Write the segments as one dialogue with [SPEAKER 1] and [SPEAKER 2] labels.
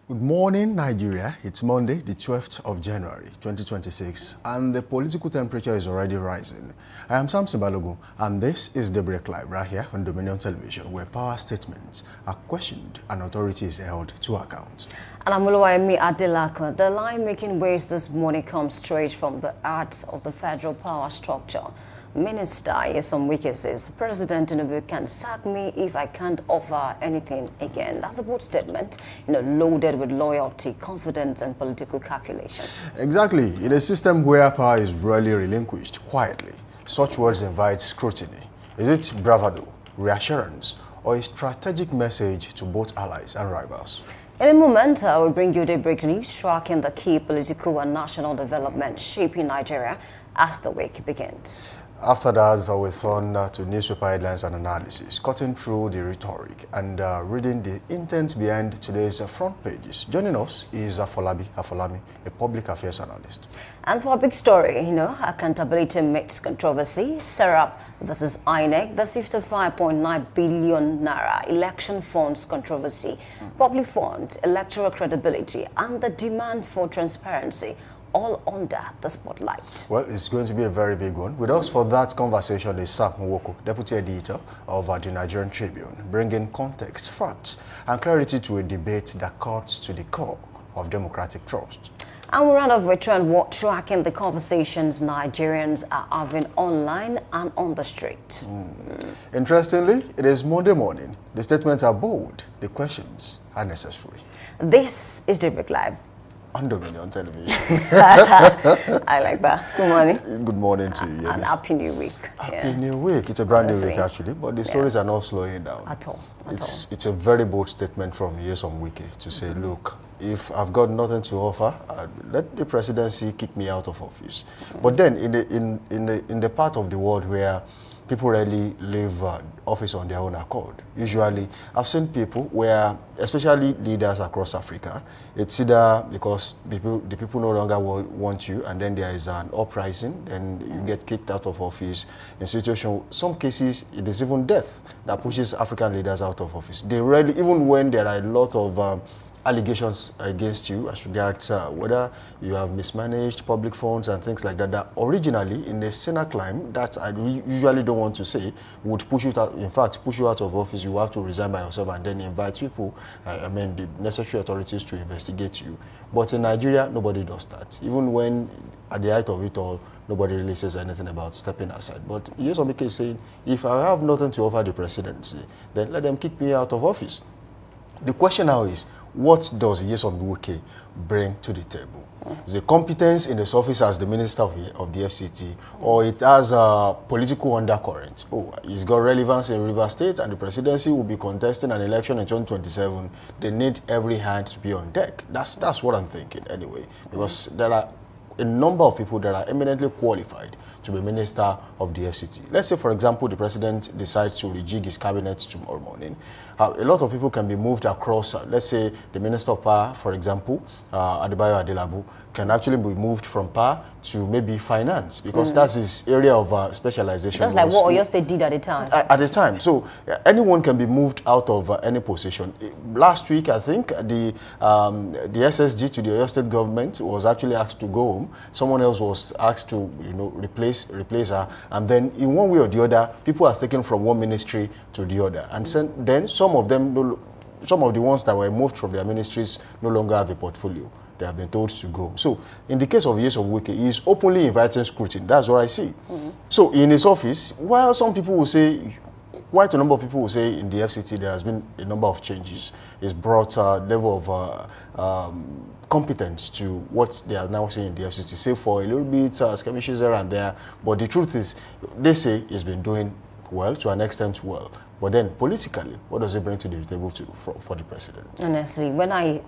[SPEAKER 1] Good morning, Nigeria. It's Monday, the 12th of January, 2026, and the political temperature is already rising. I am Samson Balogun, and this is Daybreak Live right here on Dominion Television, where power statements are questioned and authority is held to account.
[SPEAKER 2] And I'm Oluwayemi Adelaka. The line making waves this morning comes straight from the heart of the federal power structure. Minister Nyesom Wike says, President Tinubu can sack me if I can't offer anything again. That's a bold statement, loaded with loyalty, confidence, and political calculation.
[SPEAKER 1] Exactly. In a system where power is rarely relinquished quietly, such words invite scrutiny. Is it bravado, reassurance, or a strategic message to both allies and rivals?
[SPEAKER 2] In a moment, I will bring you Daybreak news tracking the key political and national developments shaping Nigeria as the week begins.
[SPEAKER 1] After that, we'll turn to newspaper headlines and analysis, cutting through the rhetoric and reading the intent behind today's front pages. Joining us is Afolabi, a public affairs analyst.
[SPEAKER 2] And for a big story, accountability meets controversy. Serap versus INEC, the 55.9 billion naira election funds controversy, public funds, electoral credibility, and the demand for transparency, all under the spotlight. Well,
[SPEAKER 1] it's going to be a very big one. With us for that conversation is Sak Nwoko, Deputy Editor of the Nigerian Tribune, bringing context, facts, and clarity to a debate that cuts to the core of democratic trust.
[SPEAKER 2] And we round off with tracking the conversations Nigerians are having online and on the street.
[SPEAKER 1] Interestingly, it is Monday morning. The statements are bold. The questions are necessary.
[SPEAKER 2] This is Daybreak Live
[SPEAKER 1] on Dominion Television.
[SPEAKER 2] I like that. Good morning.
[SPEAKER 1] Good morning to you.
[SPEAKER 2] And Happy New Week.
[SPEAKER 1] Happy New Week. It's a brand new week, actually, but the stories are not slowing down.
[SPEAKER 2] At all.
[SPEAKER 1] It's a very bold statement from Nyesom Wike to say, look, if I've got nothing to offer, let the presidency kick me out of office. But then in the part of the world where people rarely leave office on their own accord. Usually, I've seen people where, especially leaders across Africa, it's either because the people no longer want you, and then there is an uprising, then you get kicked out of office. In some cases, it is even death that pushes African leaders out of office. They rarely, even when there are a lot of allegations against you as regards whether you have mismanaged public funds and things like that, that originally in the Senate climb that I usually don't want to say would push you out, in fact push you out of office. You have to resign by yourself and then invite people, the necessary authorities to investigate you. But in Nigeria, nobody does that. Even when at the height of it all, nobody really says anything about stepping aside. But Nyesom Wike is saying, if I have nothing to offer the presidency, then let them kick me out of office. The question now is, what does Nyesom Wike bring to the table? Is it competence in his office as the minister of the FCT, or it has a political undercurrent? Oh, he's got relevance in Rivers State, and the presidency will be contesting an election in 2027. They need every hand to be on deck. That's what I'm thinking anyway, because there are a number of people that are eminently qualified to be minister of the FCT. Let's say, for example, the president decides to rejig his cabinet tomorrow morning. A lot of people can be moved across. Let's say the Minister of Power, for example, Adebayo Adelabu, can actually be moved from power to maybe finance, because that's his area of specialization.
[SPEAKER 2] That's like what Oyo State did at the time.
[SPEAKER 1] At the time. So anyone can be moved out of any position. Last week, I think, the SSG to the Oyo State government was actually asked to go home. Someone else was asked to, replace her. And then in one way or the other, people are taken from one ministry to the other. And then some of the ones that were moved from their ministries no longer have a portfolio. They have been told to go. So, in the case of Nyesom Wike, he is openly inviting scrutiny. That's what I see. So, in his office, while some people will say, quite a number of people will say in the FCT there has been a number of changes. It's brought a level of competence to what they are now saying in the FCT, say for a little bit skirmishes here and there. But the truth is, they say it's been doing well, to an extent well. But then politically, what does it bring to the table for the president?
[SPEAKER 2] Honestly, when I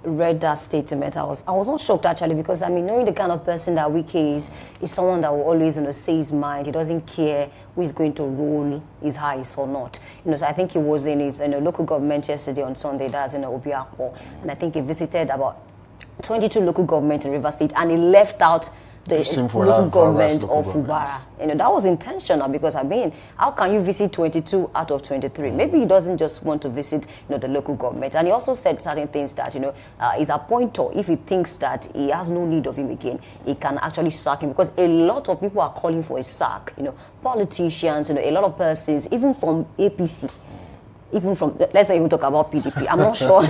[SPEAKER 2] read that statement, I was not shocked actually, because I mean, knowing the kind of person that Wike is someone that will always say his mind. He doesn't care who is going to roll his eyes or not. So I think he was in his local government yesterday on Sunday. That's Obiakpo, and I think he visited about 22 local government in River State, and he left out the local government of Fubara. That was intentional, because I mean, how can you visit 22 out of 23? Maybe he doesn't just want to visit the local government. And he also said certain things that his appointer, if he thinks that he has no need of him again, he can actually sack him, because a lot of people are calling for a sack. Politicians, a lot of persons, even from APC. Even from, let's not even talk about PDP. I'm not sure.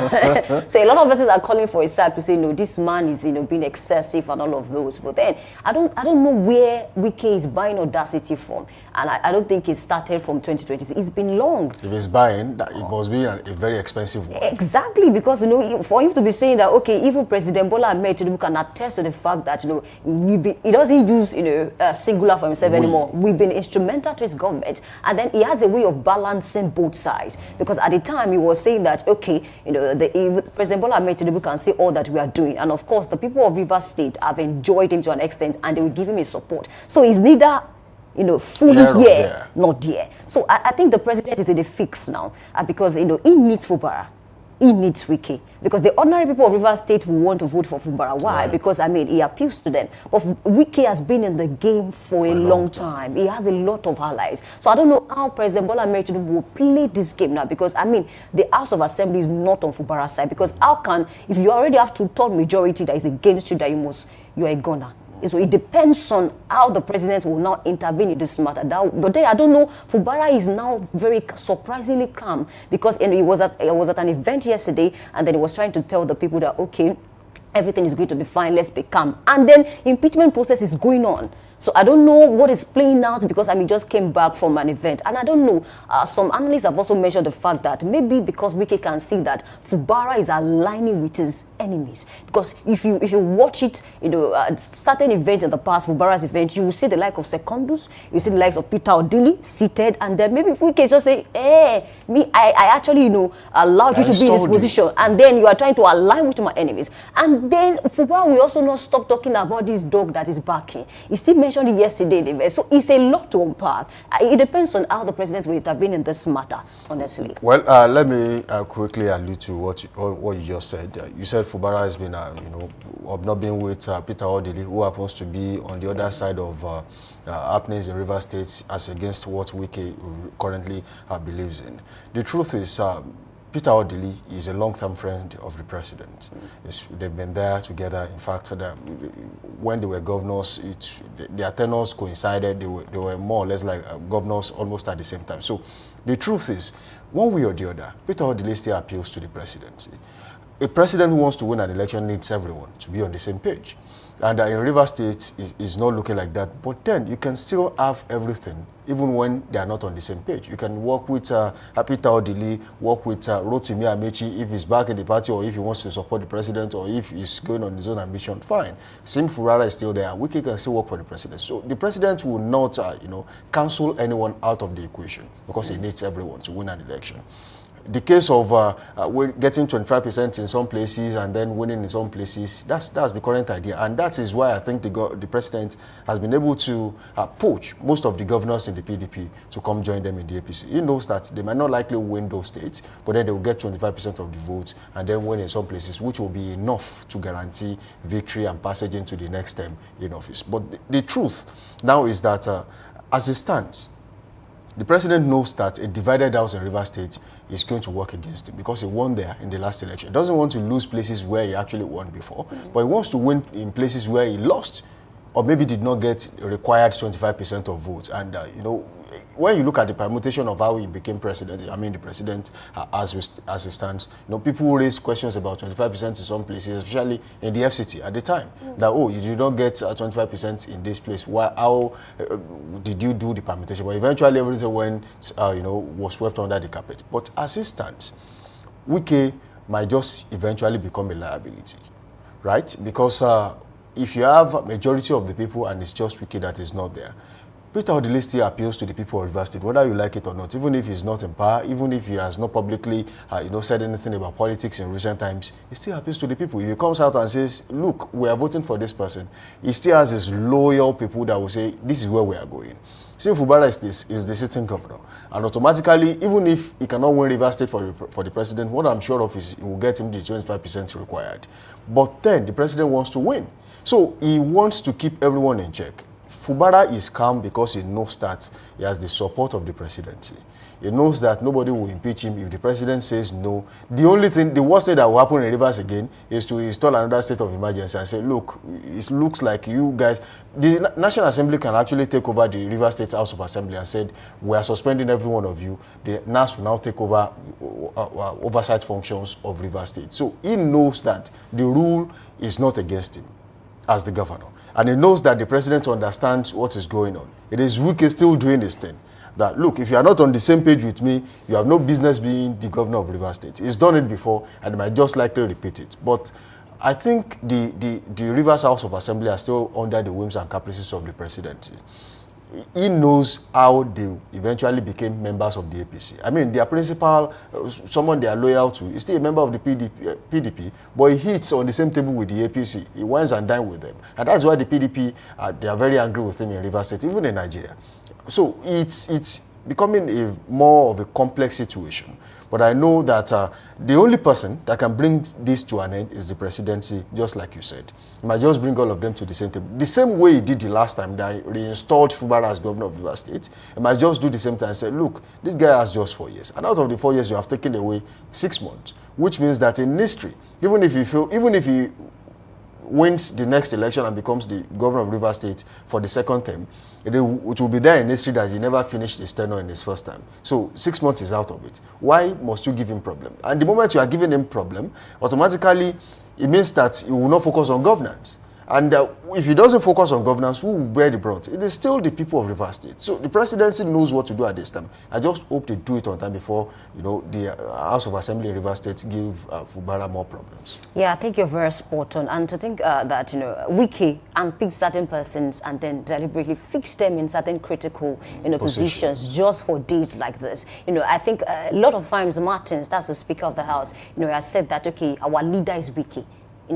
[SPEAKER 2] So a lot of us are calling for a sack to say, no, this man is, being excessive and all of those. But then I don't know where Wike is buying audacity from, and I don't think it started from 2020. It's been long. If
[SPEAKER 1] he's buying, that it must be a very expensive one.
[SPEAKER 2] Exactly, because for him to be saying that, okay, even President Bola Ahmed Tinubu can attest to the fact that he doesn't use singular for himself anymore. We've been instrumental to his government, and then he has a way of balancing both sides. Because at the time he was saying that, okay, President Bola Ahmed Tinubu can say all that we are doing, and of course the people of Rivers State have enjoyed him to an extent, and they will give him his support. So he's neither fully here, not there. So I think the president is in a fix now, because he needs Fubara. He needs Wike, because the ordinary people of Rivers State will want to vote for Fubara. Why? Right. Because I mean, he appeals to them. But Wike has been in the game for a long time. He has a lot of allies. So I don't know how President Bola Ahmed Tinubu will play this game now, because I mean, the House of Assembly is not on Fubara's side. Because how can, if you already have two-thirds majority that is against you, that you're a gunner. So it depends on how the president will now intervene in this matter. But then I don't know. Fubara is now very surprisingly calm, because he was at an event yesterday, and then he was trying to tell the people that, okay, everything is going to be fine, let's be calm. And then impeachment process is going on. So I don't know what is playing out, because I mean, just came back from an event, and I don't know. Some analysts have also mentioned the fact that maybe because Wike can see that Fubara is aligning with his enemies. Because if you watch it, at certain events in the past, Fubara's event, you will see the like of Secondus, you see the likes of Peter Odili seated, and then maybe if Wike just say, hey, I actually allowed you to be in this position, and then you are trying to align with my enemies, and then Fubara will also not stop talking about this dog that is barking. He still mentioned it yesterday, so it's a lot to unpack. It depends on how the president will intervene in this matter, honestly.
[SPEAKER 1] Well, let me quickly allude to what you just said. You said Fubara has been, hobnobbing with Peter Odili, who happens to be on the other side of happenings in River State, as against what Wike currently believes in. The truth is, Peter Odili is a long-term friend of the president. They've been there together. In fact, when they were governors, their tenures coincided. They were more or less like governors almost at the same time. So the truth is, one way or the other, Peter Odili still appeals to the presidency. A president who wants to win an election needs everyone to be on the same page. And in River State, is not looking like that. But then you can still have everything, even when they are not on the same page. You can work with Peter Odili, work with Rotimi Amechi if he's back in the party, or if he wants to support the president, or if he's going on his own ambition, fine. Sim Furara is still there. Wike can still work for the president. So the president will not, cancel anyone out of the equation, because he needs everyone to win an election. The case of getting 25% in some places and then winning in some places, that's the current idea. And that is why I think the president has been able to poach most of the governors in the PDP to come join them in the APC. He knows that they might not likely win those states, but then they will get 25% of the votes and then win in some places, which will be enough to guarantee victory and passage into the next term in office. But the truth now is that as it stands, the president knows that a divided house in River State is going to work against him, because he won there in the last election. He doesn't want to lose places where he actually won before, but he wants to win in places where he lost, or maybe did not get required 25% of votes. And, when you look at the permutation of how he became president, I mean the president as it stands, people raise questions about 25% in some places, especially in the FCT at the time. That, oh, you did not get 25% in this place. Why? How did you do the permutation? But eventually everything went, was swept under the carpet. But as it stands, Wike might just eventually become a liability, right? Because if you have a majority of the people and it's just Wike that is not there, Peter Odili still appeals to the people of Rivers State, whether you like it or not. Even if he's not in power, even if he has not publicly, said anything about politics in recent times, he still appeals to the people. If he comes out and says, "Look, we are voting for this person," he still has his loyal people that will say, "This is where we are going." Sim Fubara is the sitting governor, and automatically, even if he cannot win Rivers State for the president, what I'm sure of is he will get him the 25% required. But then the president wants to win, so he wants to keep everyone in check. Fubara is calm because he knows that he has the support of the presidency. He knows that nobody will impeach him if the president says no. The worst thing that will happen in Rivers again is to install another state of emergency and say, look, it looks like you guys, the National Assembly can actually take over the Rivers State House of Assembly and said, we are suspending every one of you. The NAS will now take over oversight functions of Rivers State. So he knows that the rule is not against him as the governor. And he knows that the president understands what is going on. It is Wike still doing this thing. That, look, if you are not on the same page with me, you have no business being the governor of Rivers State. He's done it before, and he might just likely repeat it. But I think the Rivers House of Assembly are still under the whims and caprices of the presidency. He knows how they eventually became members of the APC. I mean, their principal, someone they are loyal to, is still a member of the PDP, but he hits on the same table with the APC. He wines and dines with them. And that's why the PDP, they are very angry with him in Rivers State, even in Nigeria. So it's becoming more of a complex situation. But I know that the only person that can bring this to an end is the presidency, just like you said. He might just bring all of them to the same table. The same way he did the last time that he reinstalled Fubara as governor of Rivers State. He might just do the same thing and say, look, this guy has just 4 years. And out of the 4 years, you have taken away 6 months, which means that in history, even if he wins the next election and becomes the governor of Rivers State for the second term, it will be there in history that he never finished his tenure in his first term. So 6 months is out of it. Why must you give him problem? And the moment you are giving him problem, automatically it means that he will not focus on governance. And if he doesn't focus on governance, who will bear the brunt? It is still the people of Rivers State. So the presidency knows what to do at this time. I just hope they do it on time before, the House of Assembly in Rivers State give Fubara more problems.
[SPEAKER 2] Yeah, I think you're very spot on. And to think that, Wike and pick certain persons and then deliberately fix them in certain critical, positions just for days like this. I think a lot of times Martins, that's the Speaker of the House, has said that, okay, our leader is Wike.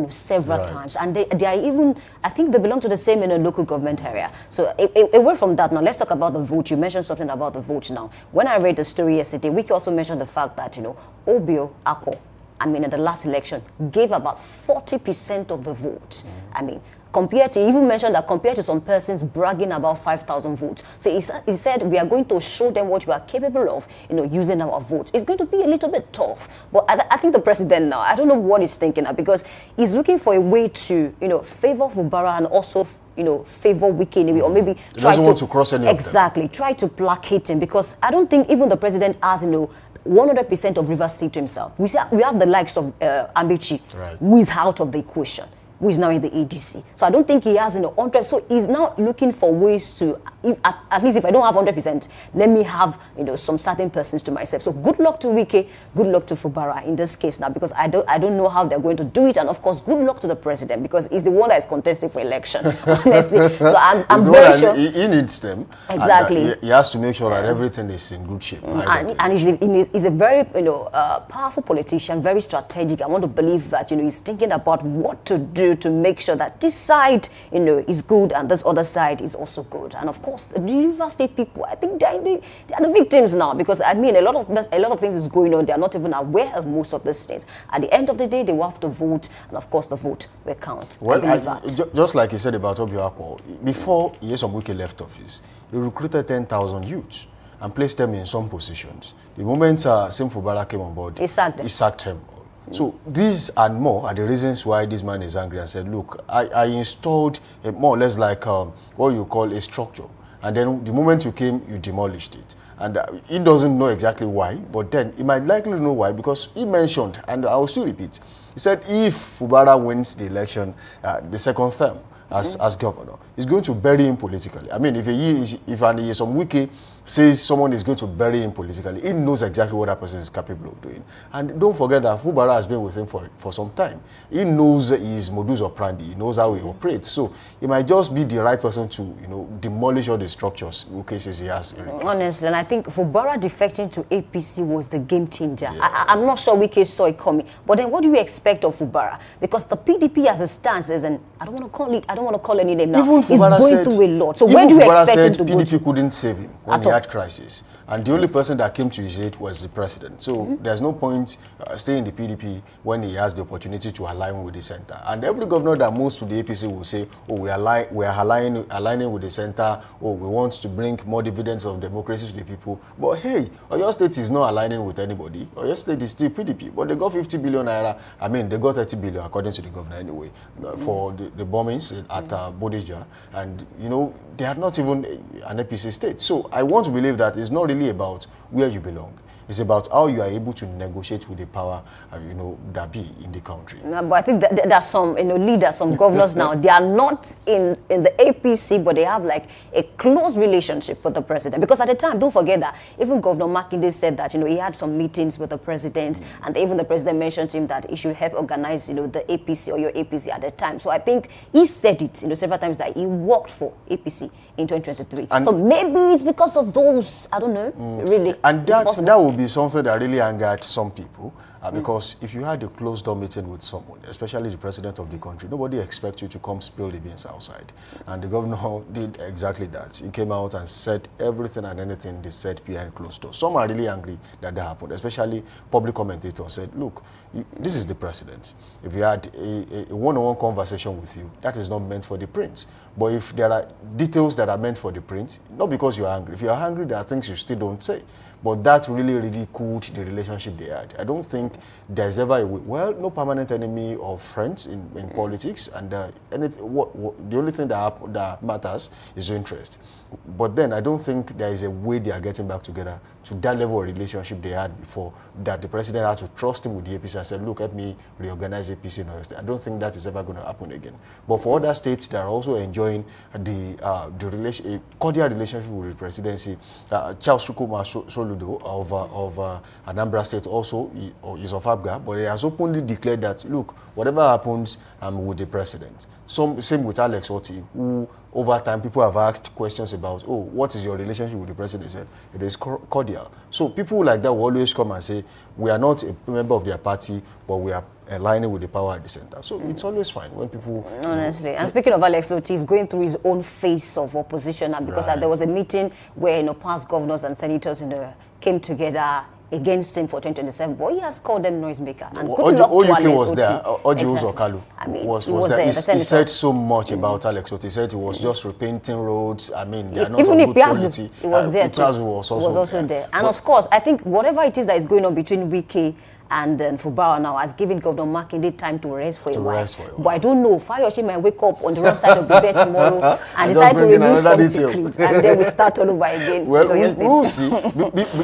[SPEAKER 2] Several times, and they are even, I think they belong to the same local government area. So away from that, now let's talk about the vote. You mentioned something about the vote now. When I read the story yesterday, we also mentioned the fact that Obio Akpo, in the last election, gave about 40% of the vote. Compared to, he even mentioned that compared to some persons bragging about 5,000 votes. So he said, we are going to show them what we are capable of, using our vote. It's going to be a little bit tough. But I think the president now, I don't know what he's thinking now, because he's looking for a way to, favor Fubara and also, favor Wike in a way, or maybe
[SPEAKER 1] he doesn't want to cross any
[SPEAKER 2] exactly, of them. Try to placate him, because I don't think even the president has, 100% of Rivers State to himself. We have the likes of Ambichi, who is out of the equation, who is now in the ADC. So I don't think he has 100. So he's now looking for ways to, at least if I don't have 100%, let me have some certain persons to myself. So good luck to Wike, good luck to Fubara in this case now, because I don't know how they're going to do it. And of course, good luck to the president, because he's the one that is contesting for election, honestly. So I'm very sure
[SPEAKER 1] he needs them.
[SPEAKER 2] Exactly.
[SPEAKER 1] He has to make sure that everything is in good shape.
[SPEAKER 2] And he's a very powerful politician, very strategic. I want to believe that he's thinking about what to do to make sure that this side, is good and this other side is also good. And of course, the Rivers State people, I think they are the victims now, because a lot of things is going on. They are not even aware of most of these things. At the end of the day, they will have to vote, and of course, the vote will count.
[SPEAKER 1] Well, just like you said about Obio Akpo, before Nyesom Wike left office, he recruited 10,000 youths and placed them in some positions. The moment Sim Fubara came on board, he sacked him. So these and more are the reasons why this man is angry and said, look, I installed more or less like what you call a structure And then the moment you came, you demolished it. And he doesn't know exactly why, but then he might likely know why, because he mentioned, and I will still repeat, he said if Fubara wins the election, the second term as governor, he's going to bury him politically. I mean, if some wiki says someone is going to bury him politically, he knows exactly what that person is capable of doing. And don't forget that Fubara has been with him for some time. He knows his modus operandi. He knows how he operates. So he might just be the right person to, demolish all the structures in cases he has.
[SPEAKER 2] Honestly, and I think Fubara defecting to APC was the game changer. Yeah. I'm not sure Wike saw it coming. But then what do you expect of Fubara? Because the PDP as a stance is, and I don't want to call any name now, is going through a lot. So where do you expect him to go?
[SPEAKER 1] PDP couldn't save him when he had crisis. And the only person that came to his aid was the president. So there's no point staying in the PDP when he has the opportunity to align with the center. And every governor that moves to the APC will say, oh, we are aligning with the center. Oh, we want to bring more dividends of democracy to the people. But hey, Oyo State is not aligning with anybody. Oyo State is still PDP. But they got 50 billion naira. I mean, they got 30 billion according to the governor anyway for the bombings at Bodija. And, they are not even an APC state. So I want to believe that it's not really about where you belong. It's about how you are able to negotiate with the power, that be in the country.
[SPEAKER 2] But I think that there's some, leaders, some governors now, they are not in the APC, but they have like a close relationship with the president. Because at the time, don't forget that even Governor Makinde said that, he had some meetings with the president, and even the president mentioned to him that he should help organize, the APC or your APC at the time. So I think he said it, several times that he worked for APC in 2023. And so maybe it's because of those, I don't know, really.
[SPEAKER 1] And that will be something that really angered some people, because if you had a closed door meeting with someone, especially the president of the country, nobody expects you to come spill the beans outside. And the governor did exactly that. He came out and said everything and anything they said behind closed doors. Some are really angry that happened, especially public commentators said, look, this is the president. If you had a one-on-one conversation with you, that is not meant for the print. But if there are details that are meant for the print, not because you are angry. If you are angry, there are things you still don't say. But that really cooled the relationship they had. I don't think there's ever no permanent enemy or friends in politics, and the only thing that matters is interest. But then I don't think there is a way they are getting back together to that level of relationship they had before, that the president had to trust him with the APC and said, look, help me reorganize APC in Oyo State. I don't think that is ever going to happen again. But for other states that are also enjoying a cordial relationship with the presidency, Charles Chukwuma Soludo of Anambra State also is of ABGA, but he has openly declared that, look, whatever happens, I'm with the president. Same with Alex Otti, who over time people have asked questions about, what is your relationship with the president? He said, it is cordial. So people like that will always come and say, we are not a member of their party, but we are aligning with the power at the center. So it's always fine when people...
[SPEAKER 2] Honestly. And speaking of Alex Otti, he's going through his own phase of opposition now, because there was a meeting where, past governors and senators, came together against him for 2027, but he has called them noisemaker. And
[SPEAKER 1] OUK was there. Oji Kalu
[SPEAKER 2] was there.
[SPEAKER 1] He said so much about Alex Otti. He said he was just repainting roads. I mean, they are not
[SPEAKER 2] even
[SPEAKER 1] of good quality.
[SPEAKER 2] He was there too.
[SPEAKER 1] Was also there.
[SPEAKER 2] And of course, I think whatever it is that is going on between Wike and Fubara now has given Governor Makinde time to rest for a while. But I don't know, Fayoshe might wake up on the wrong side of the bed tomorrow and decide to release some secrets, and then we start all over again.
[SPEAKER 1] Well, we'll see.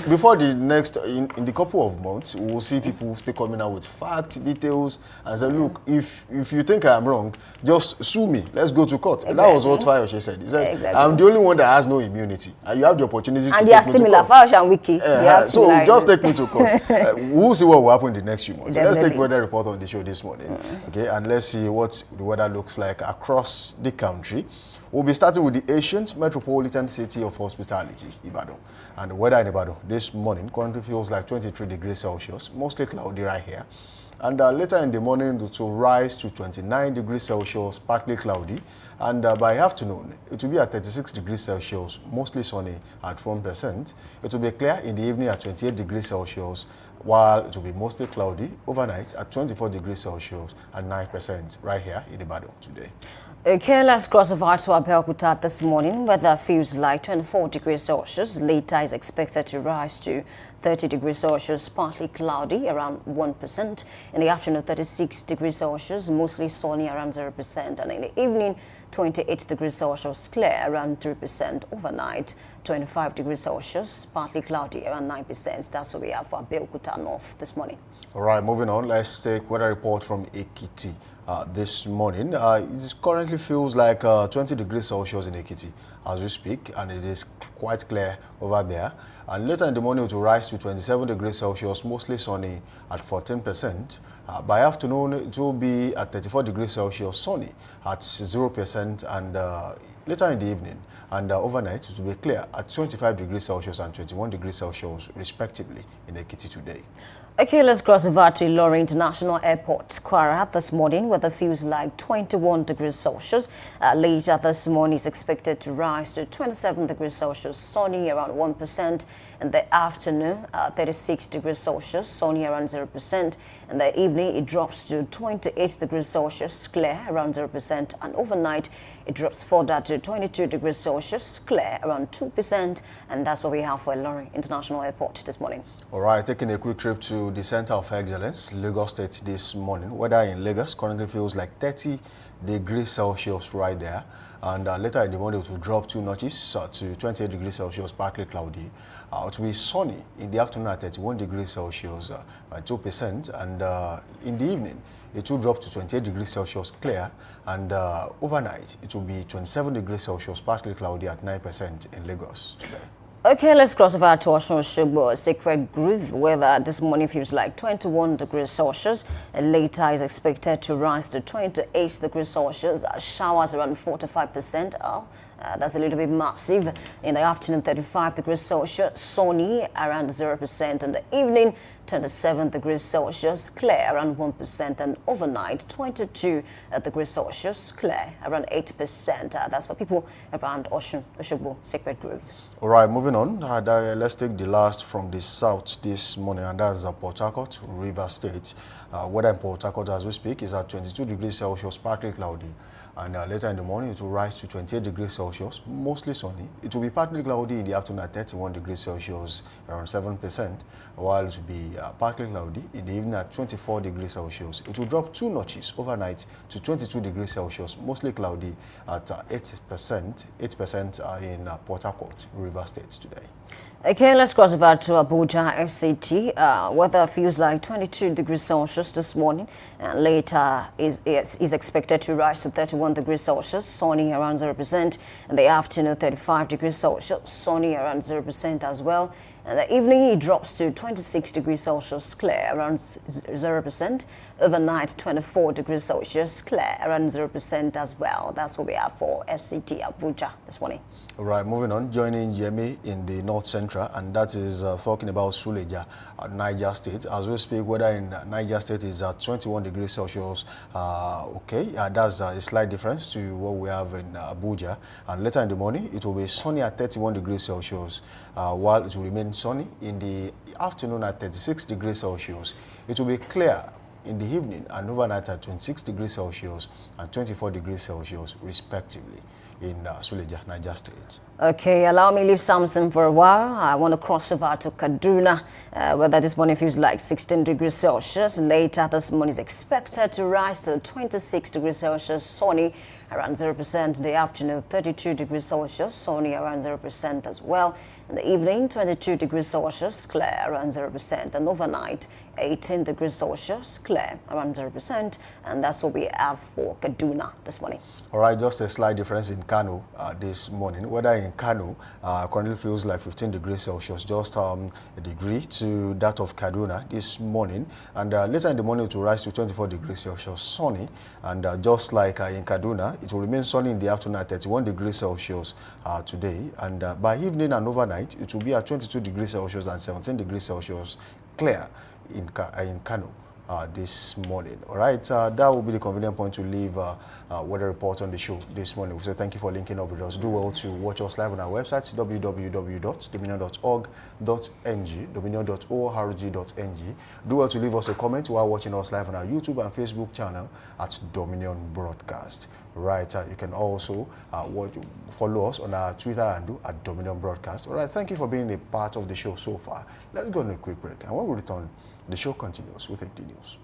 [SPEAKER 1] Before the next, in the couple of months, we'll see people still coming out with fact, details, and say, look, if you think I'm wrong, just sue me. Let's go to court. Exactly. That was what Fayoshe said. He said, I'm the only one that has no immunity. And you have the opportunity to take me to court. And they are similar,
[SPEAKER 2] Fayoshe and Wike. They are similar.
[SPEAKER 1] So just take me to court. We'll see what will happen in the next few months. So let's take weather report on the show this morning. Okay, and let's see what the weather looks like across the country. We'll be starting with the ancient metropolitan city of hospitality, Ibadan. And the weather in Ibadan this morning currently feels like 23 degrees Celsius, mostly cloudy right here. And later in the morning, it will rise to 29 degrees Celsius, partly cloudy. And by afternoon, it will be at 36 degrees Celsius, mostly sunny at 1%. It will be clear in the evening at 28 degrees Celsius, while it will be mostly cloudy overnight at 24 degrees Celsius and 9% right here in Ibadan today.
[SPEAKER 2] A careless crossover to Abeokuta this morning. Weather feels like 24 degrees Celsius. Later is expected to rise to 30 degrees Celsius, partly cloudy, around 1%. In the afternoon, 36 degrees Celsius, mostly sunny, around 0%. And in the evening, 28 degrees Celsius, clear around 3% overnight. 25 degrees Celsius, partly cloudy around 9%. That's what we have for Abeokuta North this morning.
[SPEAKER 1] All right, moving on. Let's take weather report from Ekiti this morning. It currently feels like 20 degrees Celsius in Ekiti as we speak, and it is quite clear over there. And later in the morning, it will rise to 27 degrees Celsius, mostly sunny at 14%. By afternoon, it will be at 34 degrees Celsius, sunny at 0%, and later in the evening and overnight, it will be clear at 25 degrees Celsius and 21 degrees Celsius, respectively, in Ekiti today.
[SPEAKER 2] Okay, let's cross over to Ilorin International Airport, Kwara, this morning, where the feels like 21 degrees Celsius. Later this morning is expected to rise to 27 degrees Celsius, sunny around 1%. In the afternoon, 36 degrees Celsius, sunny around 0%. In the evening, it drops to 28 degrees Celsius, clear around 0%. And overnight, it drops further to 22 degrees Celsius, clear around 2%. And that's what we have for Ilorin International Airport this morning.
[SPEAKER 1] All right, taking a quick trip to the Center of Excellence, Lagos State this morning. Weather in Lagos currently feels like 30 degrees Celsius right there. And later in the morning, it will drop 2 notches to 28 degrees Celsius, partly cloudy. It will be sunny in the afternoon at 31 degrees Celsius, by 2%. And in the evening, it will drop to 28 degrees Celsius, clear. And overnight, it will be 27 degrees Celsius, partly cloudy at 9% in Lagos today.
[SPEAKER 2] Okay, let's cross over to Osun-Osogbo, Sacred Grove. Weather this morning feels like 21 degrees Celsius. And later is expected to rise to 28 degrees Celsius. Showers around 45%. That's a little bit massive. In the afternoon, 35 degrees Celsius, sunny around 0%. In the evening, 27 degrees Celsius, clear around 1%. And overnight, 22 degrees Celsius, clear around 8%. That's for people around Osun-Osogbo, Sacred Grove.
[SPEAKER 1] All right, moving on. Let's take the last from the south this morning, and that's Port Harcourt, River State. Weather in Port Harcourt as we speak is at 22 degrees Celsius, partly cloudy. And later in the morning, it will rise to 28 degrees Celsius, mostly sunny. It will be partly cloudy in the afternoon at 31 degrees Celsius, around 7%, while it will be partly cloudy in the evening at 24 degrees Celsius. It will drop 2 notches overnight to 22 degrees Celsius, mostly cloudy at 8% in Port Harcourt, River State today.
[SPEAKER 2] Okay, let's cross over to Abuja FCT. Weather feels like 22 degrees Celsius this morning, and later is expected to rise to 31 degrees Celsius, sunny around 0%. In the afternoon, 35 degrees Celsius, sunny around 0% as well. In the evening, it drops to 26 degrees Celsius, clear around 0%. Overnight, 24 degrees Celsius, clear around 0% as well. That's what we have for FCT Abuja this morning.
[SPEAKER 1] All right, moving on, joining Yemi in the North Central, and that is talking about Suleja at Niger State. As we speak, weather in Niger State is at 21 degrees Celsius. That's a slight difference to what we have in Abuja. And later in the morning, it will be sunny at 31 degrees Celsius, while it will remain sunny in the afternoon at 36 degrees Celsius. It will be clear in the evening and overnight at 26 degrees Celsius and 24 degrees Celsius, respectively, in Suleja, Niger State.
[SPEAKER 2] Okay, allow me to leave Samson for a while. I want to cross over to Kaduna, where this morning feels like 16 degrees Celsius. Later this morning is expected to rise to 26 degrees Celsius, sunny around 0%. In the afternoon, 32 degrees Celsius, sunny around 0% as well. In the evening, 22 degrees Celsius, clear around 0%. And overnight, 18 degrees Celsius, clear around 0%. And that's what we have for Kaduna this morning.
[SPEAKER 1] All right, just a slight difference in Kano this morning. Weather in Kano currently feels like 15 degrees Celsius, just a degree to that of Kaduna this morning. And later in the morning, it will rise to 24 degrees Celsius, sunny. And just like in Kaduna, it will remain sunny in the afternoon at 31 degrees Celsius today. And by evening and overnight, it will be at 22 degrees Celsius and 17 degrees Celsius, clear in Kano this morning. All right, that will be the convenient point to leave weather report on the show this morning. We say thank you for linking up with us. Do well to watch us live on our website, www.dominion.org.ng, dominion.org.ng. Do well to leave us a comment while watching us live on our YouTube and Facebook channel at Dominion Broadcast. Right, you can also follow us on our Twitter handle at Dominion Broadcast. All right, thank you for being a part of the show so far. Let's go on a quick break, and when we return, the show continues with the news.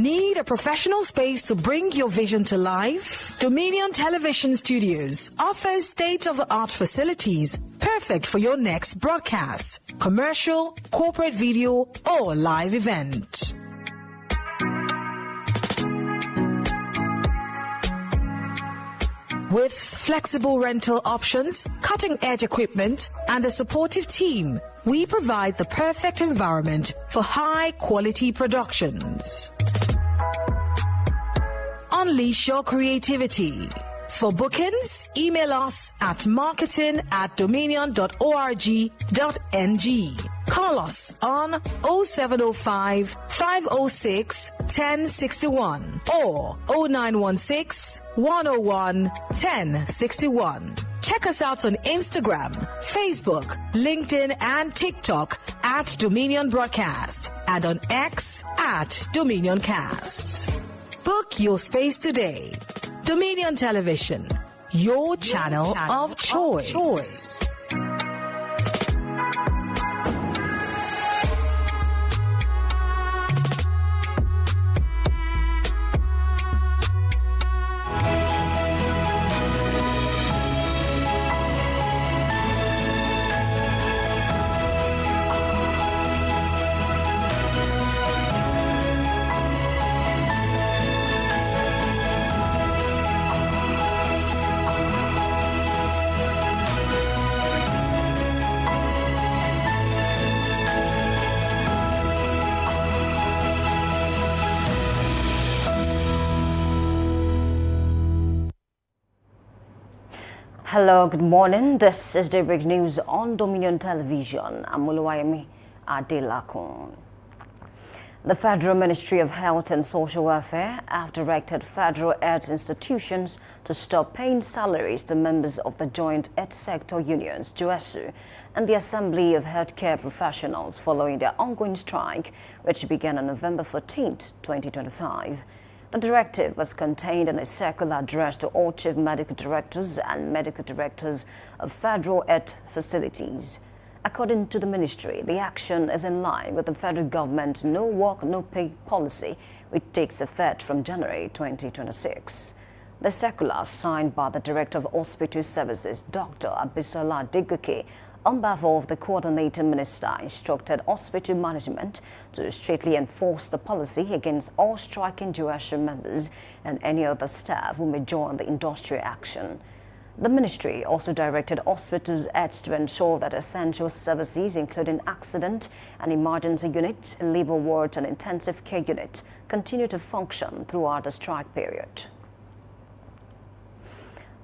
[SPEAKER 3] Need a professional space to bring your vision to life? Dominion Television Studios offers state-of-the-art facilities perfect for your next broadcast, commercial, corporate video, or live event. With flexible rental options, cutting-edge equipment, and a supportive team, we provide the perfect environment for high-quality productions. Unleash your creativity. For bookings, email us at marketing@dominion.org.ng. Call us on 0705 506 1061 or 0916 101 1061. Check us out on Instagram, Facebook, LinkedIn, and TikTok at Dominion Broadcast and on X at DominionCasts. Book your space today. Dominion Television, your channel of choice.
[SPEAKER 2] Hello, good morning. This is Daybreak News on Dominion Television. I'm Oluwayemi Adelakun. The Federal Ministry of Health and Social Welfare have directed federal health institutions to stop paying salaries to members of the Joint Health Sector Unions, JOESU, and the Assembly of Healthcare Professionals following their ongoing strike, which began on November 14, 2025. The directive was contained in a circular addressed to all chief medical directors and medical directors of federal health facilities. According to the ministry, the action is in line with the federal government's no work, no pay policy, which takes effect from January 2026. The circular, signed by the Director of Hospital Services, Dr. Abisola Adegoke, on behalf of the coordinating minister, instructed hospital management to strictly enforce the policy against all striking JOESU members and any other staff who may join the industrial action. The ministry also directed hospitals' heads to ensure that essential services, including accident and emergency units, labor wards, and intensive care units, continue to function throughout the strike period.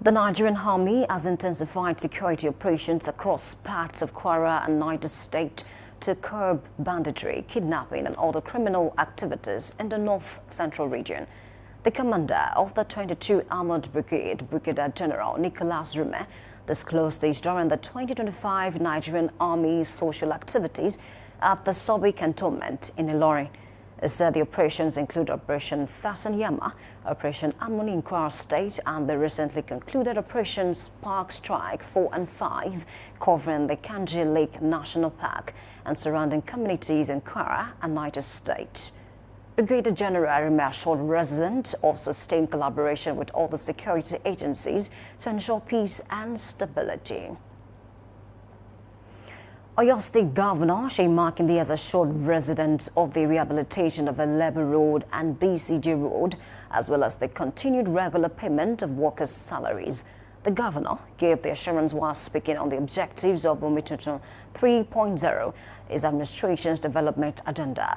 [SPEAKER 2] The Nigerian Army has intensified security operations across parts of Kwara and Niger State to curb banditry, kidnapping, and other criminal activities in the north-central region. The commander of the 22 Armored Brigade, Brigadier General Nicholas Rume, disclosed this during the 2025 Nigerian Army social activities at the Sobi Cantonment in Ilorin. It said the operations include Operation Fasten Yama, Operation Harmony in Kwara State, and the recently concluded Operation Spark Strike 4 and 5, covering the Kanji Lake National Park and surrounding communities in Kwara and Niger State. Brigadier General Rume assured residents of sustained collaboration with all the security agencies to ensure peace and stability. Oyo State Governor Seyi Makinde has assured residents of the rehabilitation of Elebe Road and BCG Road, as well as the continued regular payment of workers' salaries. The governor gave the assurance while speaking on the objectives of Omitutu 3.0, his administration's development agenda.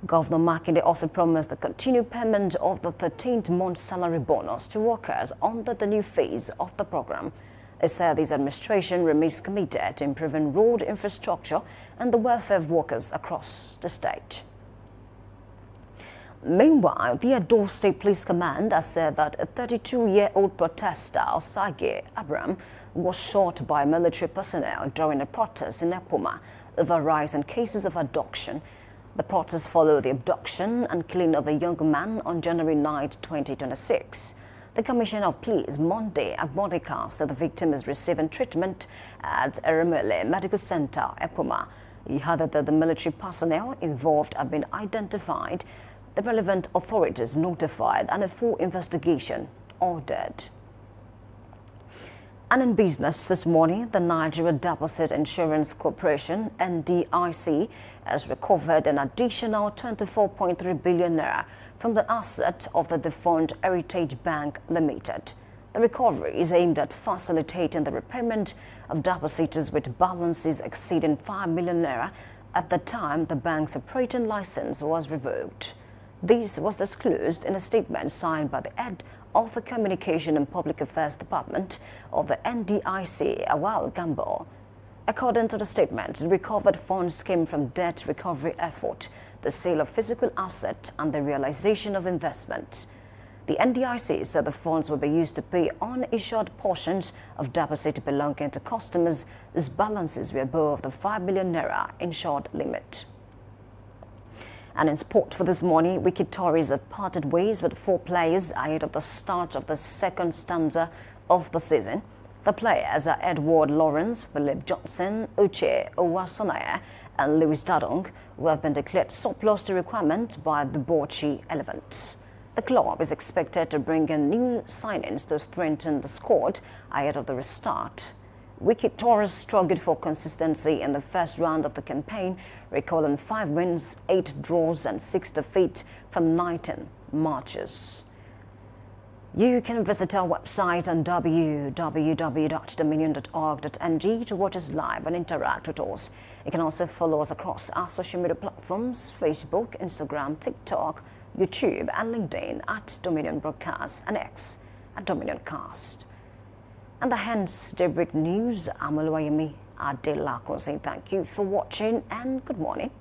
[SPEAKER 2] Governor Makinde also promised the continued payment of the 13th month salary bonus to workers under the new phase of the program. It said his administration remains committed to improving road infrastructure and the welfare of workers across the state. Meanwhile, the Edo State Police Command has said that a 32-year-old protester, Osage Abraham, was shot by military personnel during a protest in Epoma over rise in cases of abduction. The protests followed the abduction and killing of a young man on January 9, 2026. The Commissioner of Police, Monday Agbodika, said the victim is receiving treatment at Eremele Medical Center, Epoma. He added that the military personnel involved have been identified the relevant authorities notified and a full investigation ordered. And in business this morning, the Nigeria Deposit Insurance Corporation, NDIC, has recovered an additional 24.3 billion naira from the asset of the defunct Heritage Bank Limited. The recovery is aimed at facilitating the repayment of depositors with balances exceeding 5 million naira at the time the bank's operating license was revoked. This was disclosed in a statement signed by the head of the Communication and Public Affairs Department of the NDIC, Awal Gambo. According to the statement, the recovered funds came from debt recovery effort, the sale of physical asset, and the realization of investment. The NDIC said the funds will be used to pay uninsured portions of deposit belonging to customers whose balances were above the 5 million naira insured limit. And in sport for this morning, Wicked Tories have parted ways with 4 players ahead of the start of the second stanza of the season. The players are Edward Lawrence, Philip Johnson, Uche Owasonaya, and Lewis Dadong, who have been declared surplus to requirement by the Bauchi Elephants. The club is expected to bring in new signings to strengthen the squad ahead of the restart. Wicked Tories struggled for consistency in the first round of the campaign, recalling 5 wins, 8 draws and 6 defeats from 19 matches. You can visit our website on www.dominion.org.ng to watch us live and interact with us. You can also follow us across our social media platforms, Facebook, Instagram, TikTok, YouTube and LinkedIn at Dominion Broadcast and X at Dominion Cast. And the hence Daybreak News, I'm Oluwayemi Adelakun saying thank you for watching and good morning.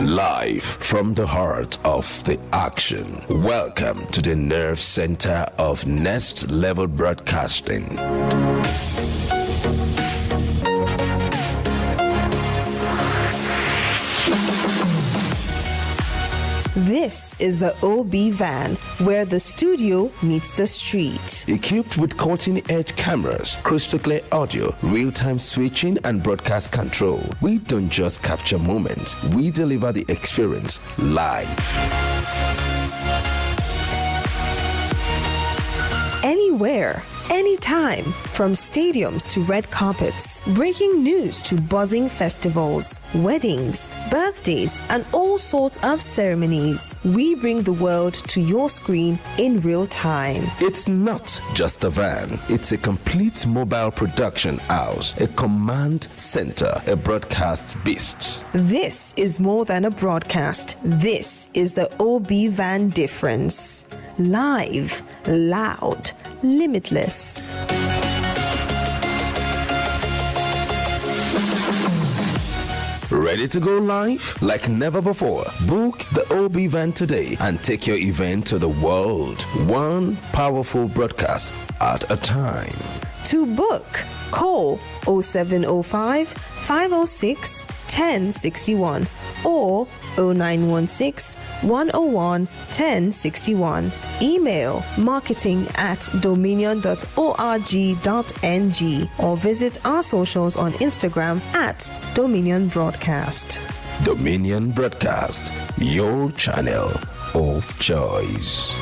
[SPEAKER 4] Live from the heart of the action. Welcome to the nerve center of Next Level Broadcasting.
[SPEAKER 3] This is the OB van, where the studio meets the street.
[SPEAKER 4] Equipped with cutting-edge cameras, crystal clear audio, real-time switching, and broadcast control, we don't just capture moments, we deliver the experience live.
[SPEAKER 3] Anywhere, anytime, from stadiums to red carpets, breaking news to buzzing festivals, weddings, birthdays, and all sorts of ceremonies. We bring the world to your screen in real time.
[SPEAKER 4] It's not just a van, it's a complete mobile production house, a command center, a broadcast beast.
[SPEAKER 3] This is more than a broadcast. This is the OB van difference. Live, loud, limitless.
[SPEAKER 4] Ready to go live? Like never before. Book the OB van today and take your event to the world. One powerful broadcast at a time.
[SPEAKER 3] To book, call 0705 506 1061 or 0916 101 1061. Email marketing@dominion.org.ng or visit our socials on Instagram @Dominion Broadcast.
[SPEAKER 4] Dominion Broadcast, your channel of choice.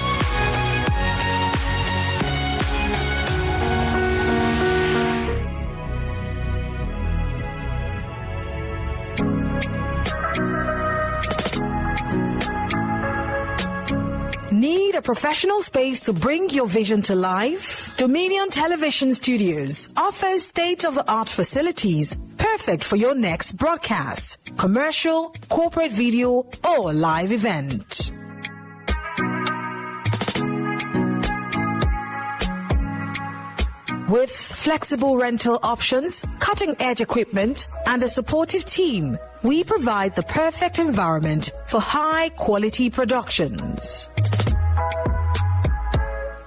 [SPEAKER 3] Need a professional space to bring your vision to life? Dominion Television Studios offers state-of-the-art facilities perfect for your next broadcast, commercial, corporate video, or live event. With flexible rental options, cutting-edge equipment, and a supportive team, we provide the perfect environment for high-quality productions.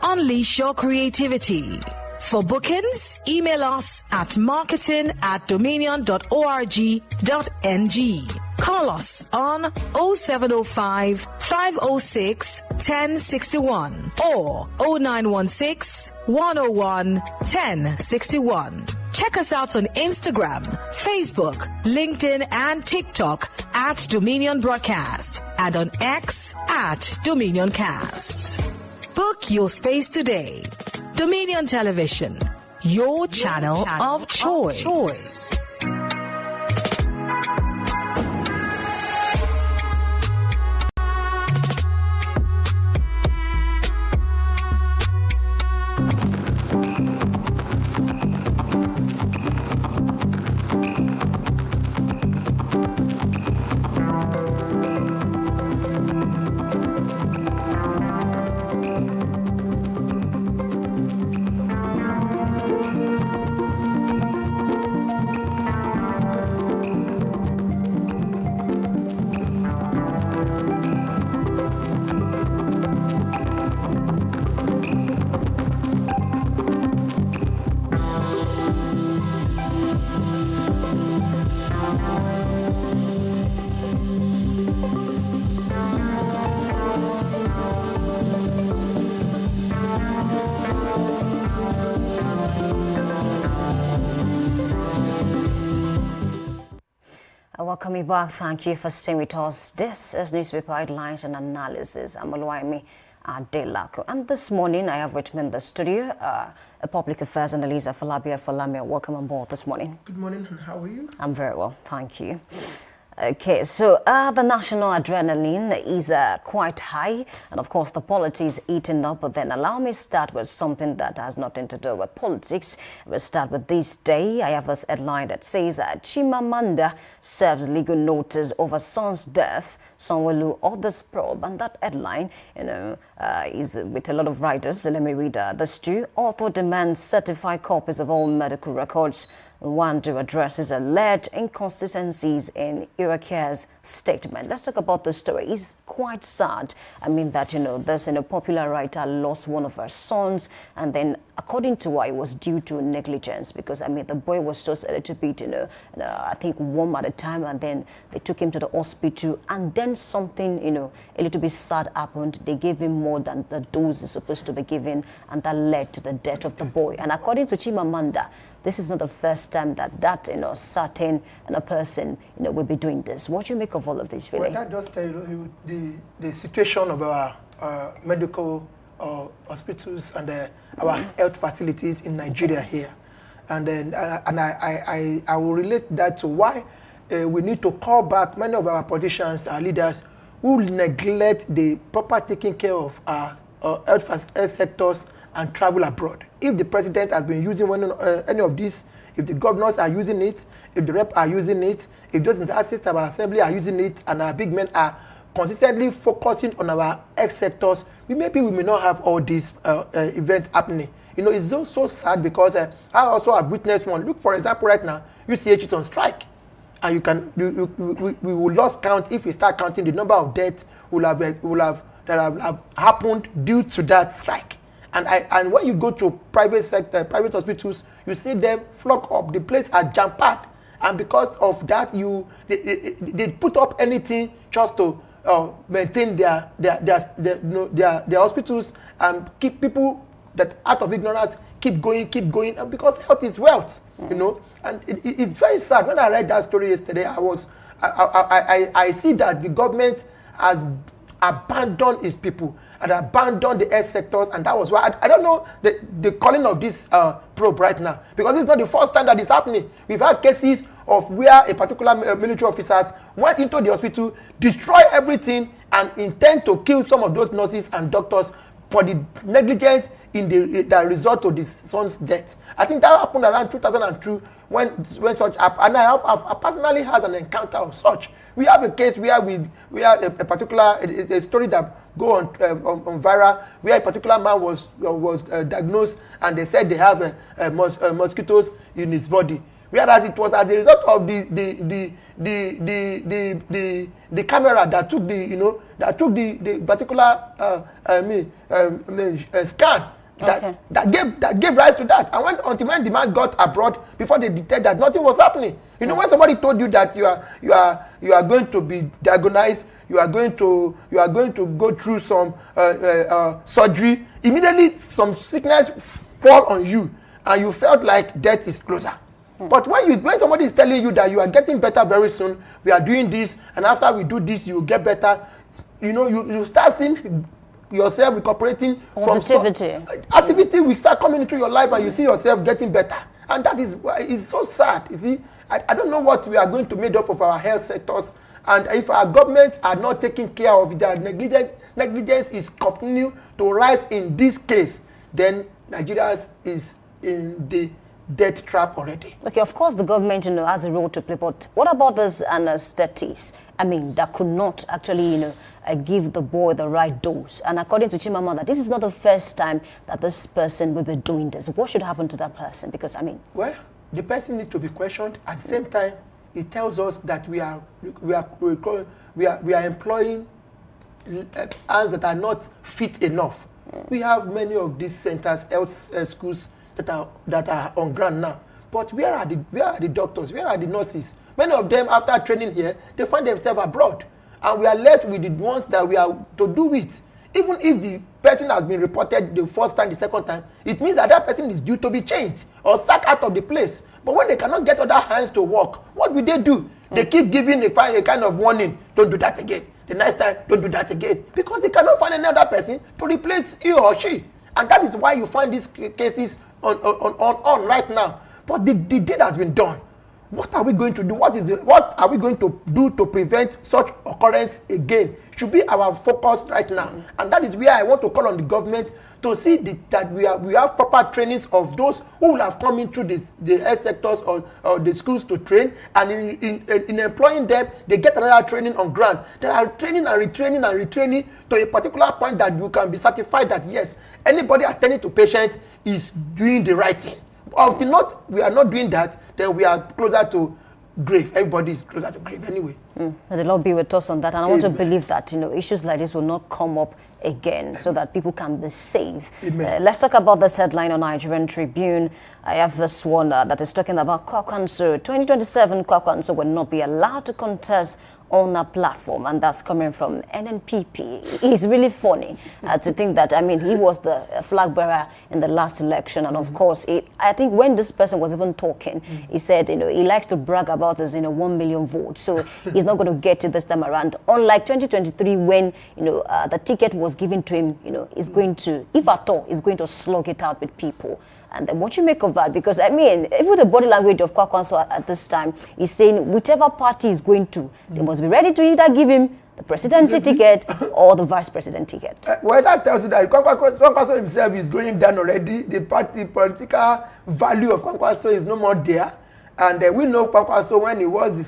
[SPEAKER 3] Unleash your creativity. For bookings, email us at marketing@dominion.org.ng. Call us on 0705 506 1061 or 0916 101 1061. Check us out on Instagram, Facebook, LinkedIn, and TikTok at Dominion Broadcast and on X at Dominion Cast. Book your space today. Dominion Television, your channel of choice.
[SPEAKER 2] Welcome back. Thank you for staying with us. This is Newspaper Headlines and Analysis. I'm Oluwaimi Adelako. And this morning, I have with me in the studio a public affairs analyst, Falabia Falame. Welcome on board this morning.
[SPEAKER 5] Good morning, and how are you?
[SPEAKER 2] I'm very well, thank you. Okay, so the national adrenaline is quite high, and of course the politics is eating up. But then allow me start with something that has nothing to do with politics. We'll start with this day. I have this headline that says Chimamanda serves legal notice over son's death. Sanwo-Olu orders probe, and that headline, is with a lot of writers. So let me read this too. Author demands certified copies of all medical records. One to addresses alleged inconsistencies in Irake's statement. Let's talk about the story. It's quite sad. I mean that, there's a popular writer lost one of her sons, and then according to her, it was due to negligence because, the boy was just a little bit, I think warm at the time, and then they took him to the hospital, and then something, a little bit sad happened. They gave him more than the dose is supposed to be given, and that led to the death of the boy. And according to Chimamanda, this is not the first time that certain person will be doing this. What do you make of all of this, really?
[SPEAKER 5] Well, that just tell you the situation of our medical hospitals and our health facilities in Nigeria here, and then I will relate that to why we need to call back many of our politicians, our leaders, who neglect the proper taking care of our health sectors and travel abroad. If the president has been using any of these, if the governors are using it, if the rep are using it, if those in the assist of our assembly are using it, and our big men are consistently focusing on our health sectors, we may not have all these events happening. It's just so sad because I also have witnessed one. Look, for example, right now, UCH is on strike, and we will lose count if we start counting the number of deaths that have happened due to that strike. And when you go to private private hospitals, you see them flock up. The places are jam-packed, and because of that, they put up anything just to maintain their hospitals and keep people that out of ignorance keep going, and because health is wealth, And it's very sad. When I read that story yesterday, I was I see that the government has abandoned its people and abandoned the health sectors, and that was why I don't know the calling of this probe right now, because it's not the first time that is happening. We've had cases of where a particular military officers went into the hospital, destroy everything, and intend to kill some of those nurses and doctors for the negligence in the result of the son's death. I think that happened around 2002 when such happened, and I personally had an encounter of such. We have a case where we had a particular a story that go on viral, where a particular man was diagnosed, and they said they have mosquitoes in his body, whereas it was as a result of the camera that took the particular scan that gave rise to that. And until the man got abroad, before they detected that nothing was happening. You know, when somebody told you that you are going to be diagnosed, you are going to go through some surgery, immediately some sickness fall on you, and you felt like death is closer. But when somebody is telling you that you are getting better very soon, we are doing this, and after we do this, you will get better, you start seeing yourself recuperating from activity will start coming into your life, and you see yourself getting better. And that is so sad. You see, I don't know what we are going to make up of our health sectors, and if our governments are not taking care of their negligence is continue to rise in this case, then Nigeria is in the death trap already.
[SPEAKER 2] Okay, of course the government has a role to play, but what about those anesthetists? I mean, that could not actually give the boy the right dose. And according to Chimamanda, this is not the first time that this person will be doing this. What should happen to that person? Because I mean,
[SPEAKER 5] well, the person needs to be questioned. At the same time, it tells us that we are employing hands that are not fit enough. We have many of these centers, health schools that are on ground now. But where are the doctors? Where are the nurses? Many of them, after training here, they find themselves abroad, and we are left with the ones that we are to do it. Even if the person has been reported the first time, the second time, it means that person is due to be changed or sacked out of the place. But when they cannot get other hands to work, what will they do? They keep giving a kind of warning: don't do that again. The next time, don't do that again, because they cannot find another person to replace he or she. And that is why you find these cases on right now. But the deed has been done. What are we going to do? What are we going to do to prevent such occurrence again? Should be our focus right now. And that is where I want to call on the government to see that we have proper trainings of those who will have come into the health sectors or the schools to train, and in employing them, they get another training on ground. They are training and retraining to a particular point that you can be certified that yes, anybody attending to patients is doing the right thing. If we are not doing that, then we are closer to grave. Everybody is closer to grave anyway.
[SPEAKER 2] May the Lord be with us on that. And I want to believe that issues like this will not come up again, so that people can be safe. Let's talk about this headline on Nigerian Tribune. I have this one that is talking about Kwakwanso. 2027 Kwakwanso will not be allowed to contest on a platform, and that's coming from NNPP. It's really funny to think that, I mean, he was the flag bearer in the last election, and of course, I think when this person was even talking, he said, he likes to brag about his, 1 million votes, so he's not going to get it this time around. Unlike 2023, when, the ticket was given to him, he's going to, if at all, he's going to slug it out with people. And then what you make of that? Because, I mean, even the body language of Kwakwanso at this time is saying whichever party is going to, they must be ready to either give him the presidency ticket or the vice president ticket.
[SPEAKER 5] Well, that tells you that Kwakwanso himself is going down already. The political value of Kwakwanso is no more there. And we know Kwakwanso when he was in the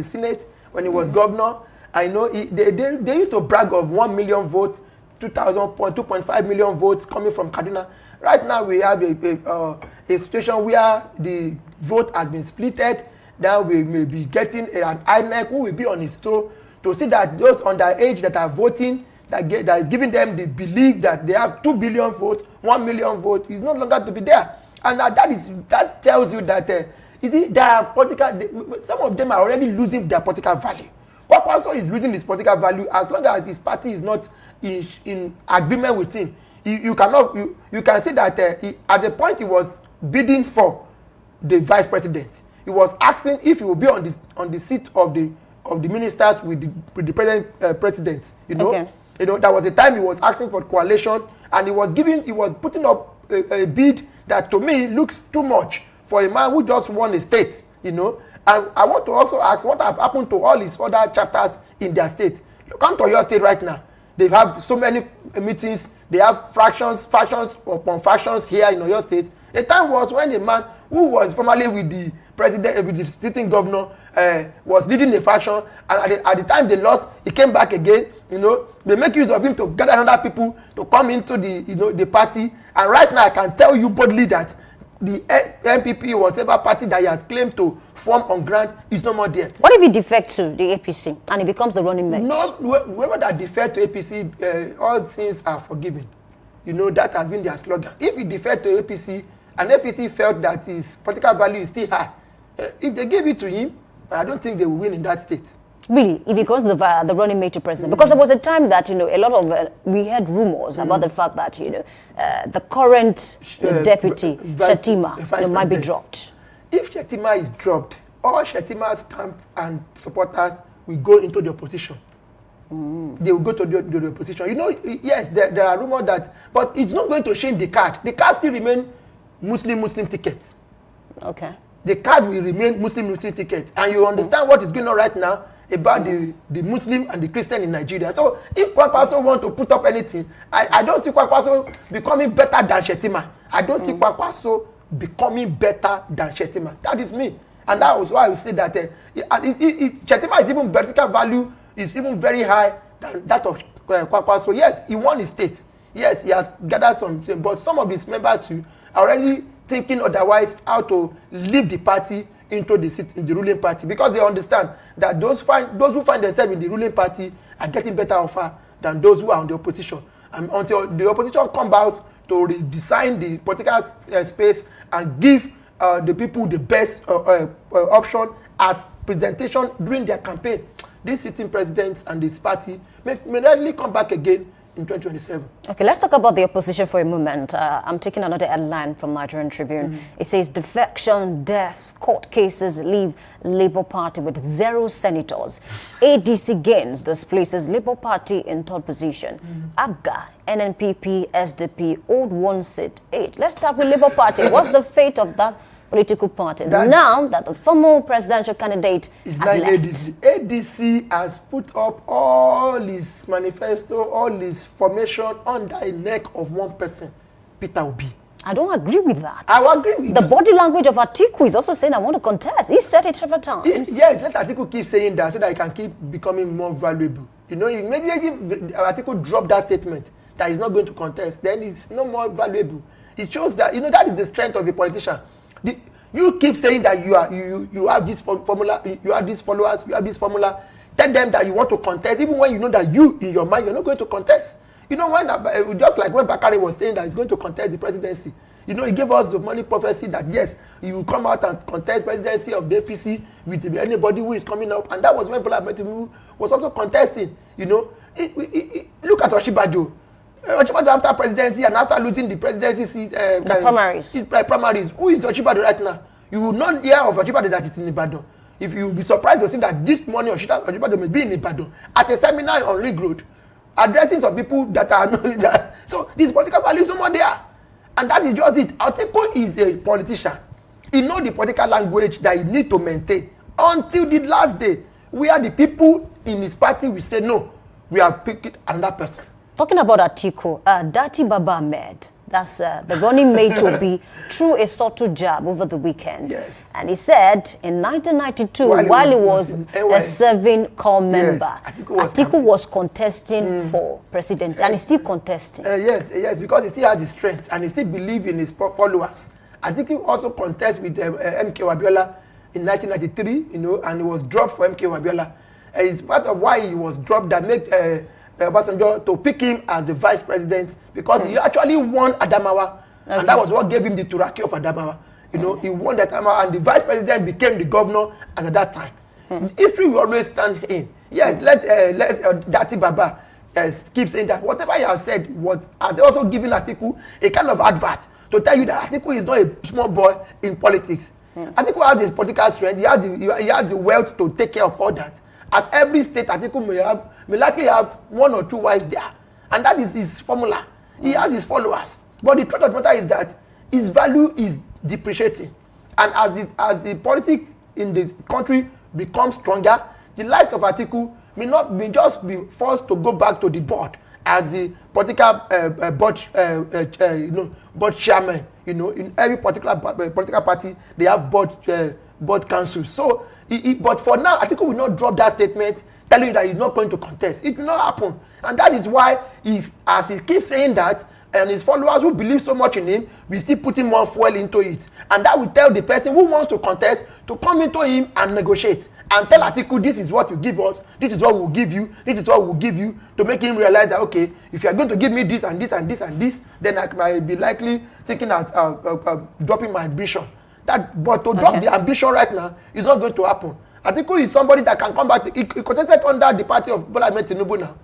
[SPEAKER 5] Senate, when he was governor. I know they used to brag of 1 million votes, 2.5 million votes coming from Kaduna. Right now, we have a situation where the vote has been splitted. Now we may be getting an INEC who will be on his toe to see that those underage that are voting, that is giving them the belief that they have 2 billion votes, 1 million votes, is no longer to be there. And that tells you that, some of them are already losing their political value. Kwakwanso is losing his political value as long as his party is not in agreement with him. You can see that at the point he was bidding for the vice president, he was asking if he would be on the seat of the ministers with the president. You know,
[SPEAKER 2] Okay.
[SPEAKER 5] you know, that was the time he was asking for coalition, and he was putting up a bid that to me looks too much for a man who just won a state. You know, and I want to also ask what have happened to all his other chapters in their state. Come to your state right now. They have so many meetings. They have factions upon factions here in your state. A time was when a man who was formerly with the president, with the sitting governor, was leading a faction, and at the time they lost, he came back again. You know, they make use of him to gather other people to come into the party. And right now, I can tell you boldly that the MPP, whatever party that he has claimed to form on ground, is no more there.
[SPEAKER 2] What if he defects to the APC and he becomes the running mate?
[SPEAKER 5] No, whoever that defects to APC, all sins are forgiven. You know, that has been their slogan. If he defects to APC, and APC felt that his political value is still high, if they gave it to him, I don't think they will win in that state.
[SPEAKER 2] Really, if he goes the running mate to president, because there was a time that a lot of we heard rumors about the fact that the current deputy Shettima might be dropped.
[SPEAKER 5] If Shettima is dropped, all Shettima's camp and supporters will go into the opposition. They will go to the opposition. You know, yes, there are rumors that, but it's not going to change the card. The card still remain Muslim tickets.
[SPEAKER 2] Okay.
[SPEAKER 5] The card will remain Muslim ticket, and you understand what is going on right now about the Muslim and the Christian in Nigeria. So if Kwakwaso want to put up anything, I don't see Kwakwaso becoming better than Shettima. I don't see Kwakwaso becoming better than Shettima. That is me, and that was why I would say that Shettima is even vertical value is even very high than that of Kwakwaso. Yes, he won his state. Yes, he has gathered some, but some of his members too are already thinking otherwise how to leave the party into the seat in the ruling party, because they understand that those who find themselves in the ruling party are getting better offer than those who are in the opposition. And until the opposition come out to redesign the political space and give the people the best option as presentation during their campaign, these sitting presidents and this party may readily come back again in 2027.
[SPEAKER 2] Okay, let's talk about the opposition for a moment. I'm taking another headline from Nigerian Tribune. It says defection, death, court cases leave Labour Party with 0 senators. ADC gains displaces Labour Party in third position. AGA, NNPP, SDP, old one seat, 8. Let's start with Labour Party. What's the fate of that political party now that the former presidential candidate has left?
[SPEAKER 5] ADC has put up all his manifesto, all his formation under the neck of one person, Peter Obi.
[SPEAKER 2] I don't agree with that.
[SPEAKER 5] I will agree with
[SPEAKER 2] the body language of Atiku is also saying I want to contest. He said it several times.
[SPEAKER 5] Yes, let Atiku keep saying that so that he can keep becoming more valuable. You know, maybe Atiku drop that statement that he's not going to contest, then it's no more valuable. It shows that, that is the strength of a politician. You keep saying that you have this formula, you have these followers, you have this formula. Tell them that you want to contest, even when you know that you, in your mind, you're not going to contest. You know, just like when Bakari was saying that he's going to contest the presidency. You know, he gave us the money prophecy that yes, he will come out and contest presidency of the APC with anybody who is coming up. And that was when Bola Ahmed Tinubu was also contesting. You know, look at Oshibajo. Oshibajo after presidency and after losing the presidency seat, primaries. Who is Oshibajo right now? You will not hear of Oshibajo that is in Ibadan. If you will be surprised to see that this morning Oshibajo may be in Ibadan at a seminar on Ring Road, addressing some people that are not. So this political value is no more there, and that is just it. Atiku is a politician. He knows the political language that he need to maintain until the last day, where the people in his party will say no, we have picked another person.
[SPEAKER 2] Talking about Atiku, Dati Baba Ahmed, that's the running mate will be through a subtle jab over the weekend.
[SPEAKER 5] Yes.
[SPEAKER 2] And he said in 1992, while he was a serving corps member, Atiku was contesting for presidency, and he's still contesting.
[SPEAKER 5] Yes, because he still has his strengths and he still believes in his followers. Atiku also contests with MK Abiola in 1993, and he was dropped for MK Abiola. It's part of why he was dropped that made Obasanjo to pick him as the vice president, because he actually won Adamawa, and that was what gave him the Turaki of Adamawa. He won that Adamawa, and the vice president became the governor at that time. History will always stand in. Yes, let's Dati Baba keep saying that whatever he has said has also given Atiku a kind of advert to tell you that Atiku is not a small boy in politics. Atiku has his political strength. He has the wealth to take care of all that. At every state, Atiku may likely have 1 or 2 wives there, and that is his formula. He has his followers, but the truth of the matter is that his value is depreciating, and as the politics in the country becomes stronger, the likes of Atiku may just be forced to go back to the board as the political board chairman. In every particular political party, they have board councils. So, but for now, Atiku will not drop that statement telling you that he's not going to contest. It will not happen, and that is why, as he keeps saying that, and his followers who believe so much in him, we still putting more fuel into it, and that will tell the person who wants to contest to come into him and negotiate and tell Atiku, this is what you give us, this is what we'll give you, this is what we'll give you, to make him realize that, okay, if you are going to give me this and this and this and this, then I might be likely thinking at dropping my ambition. But to drop the ambition right now is not going to happen. Atiku is somebody that can come back. He contested under the party of Bola Ahmed Tinubu now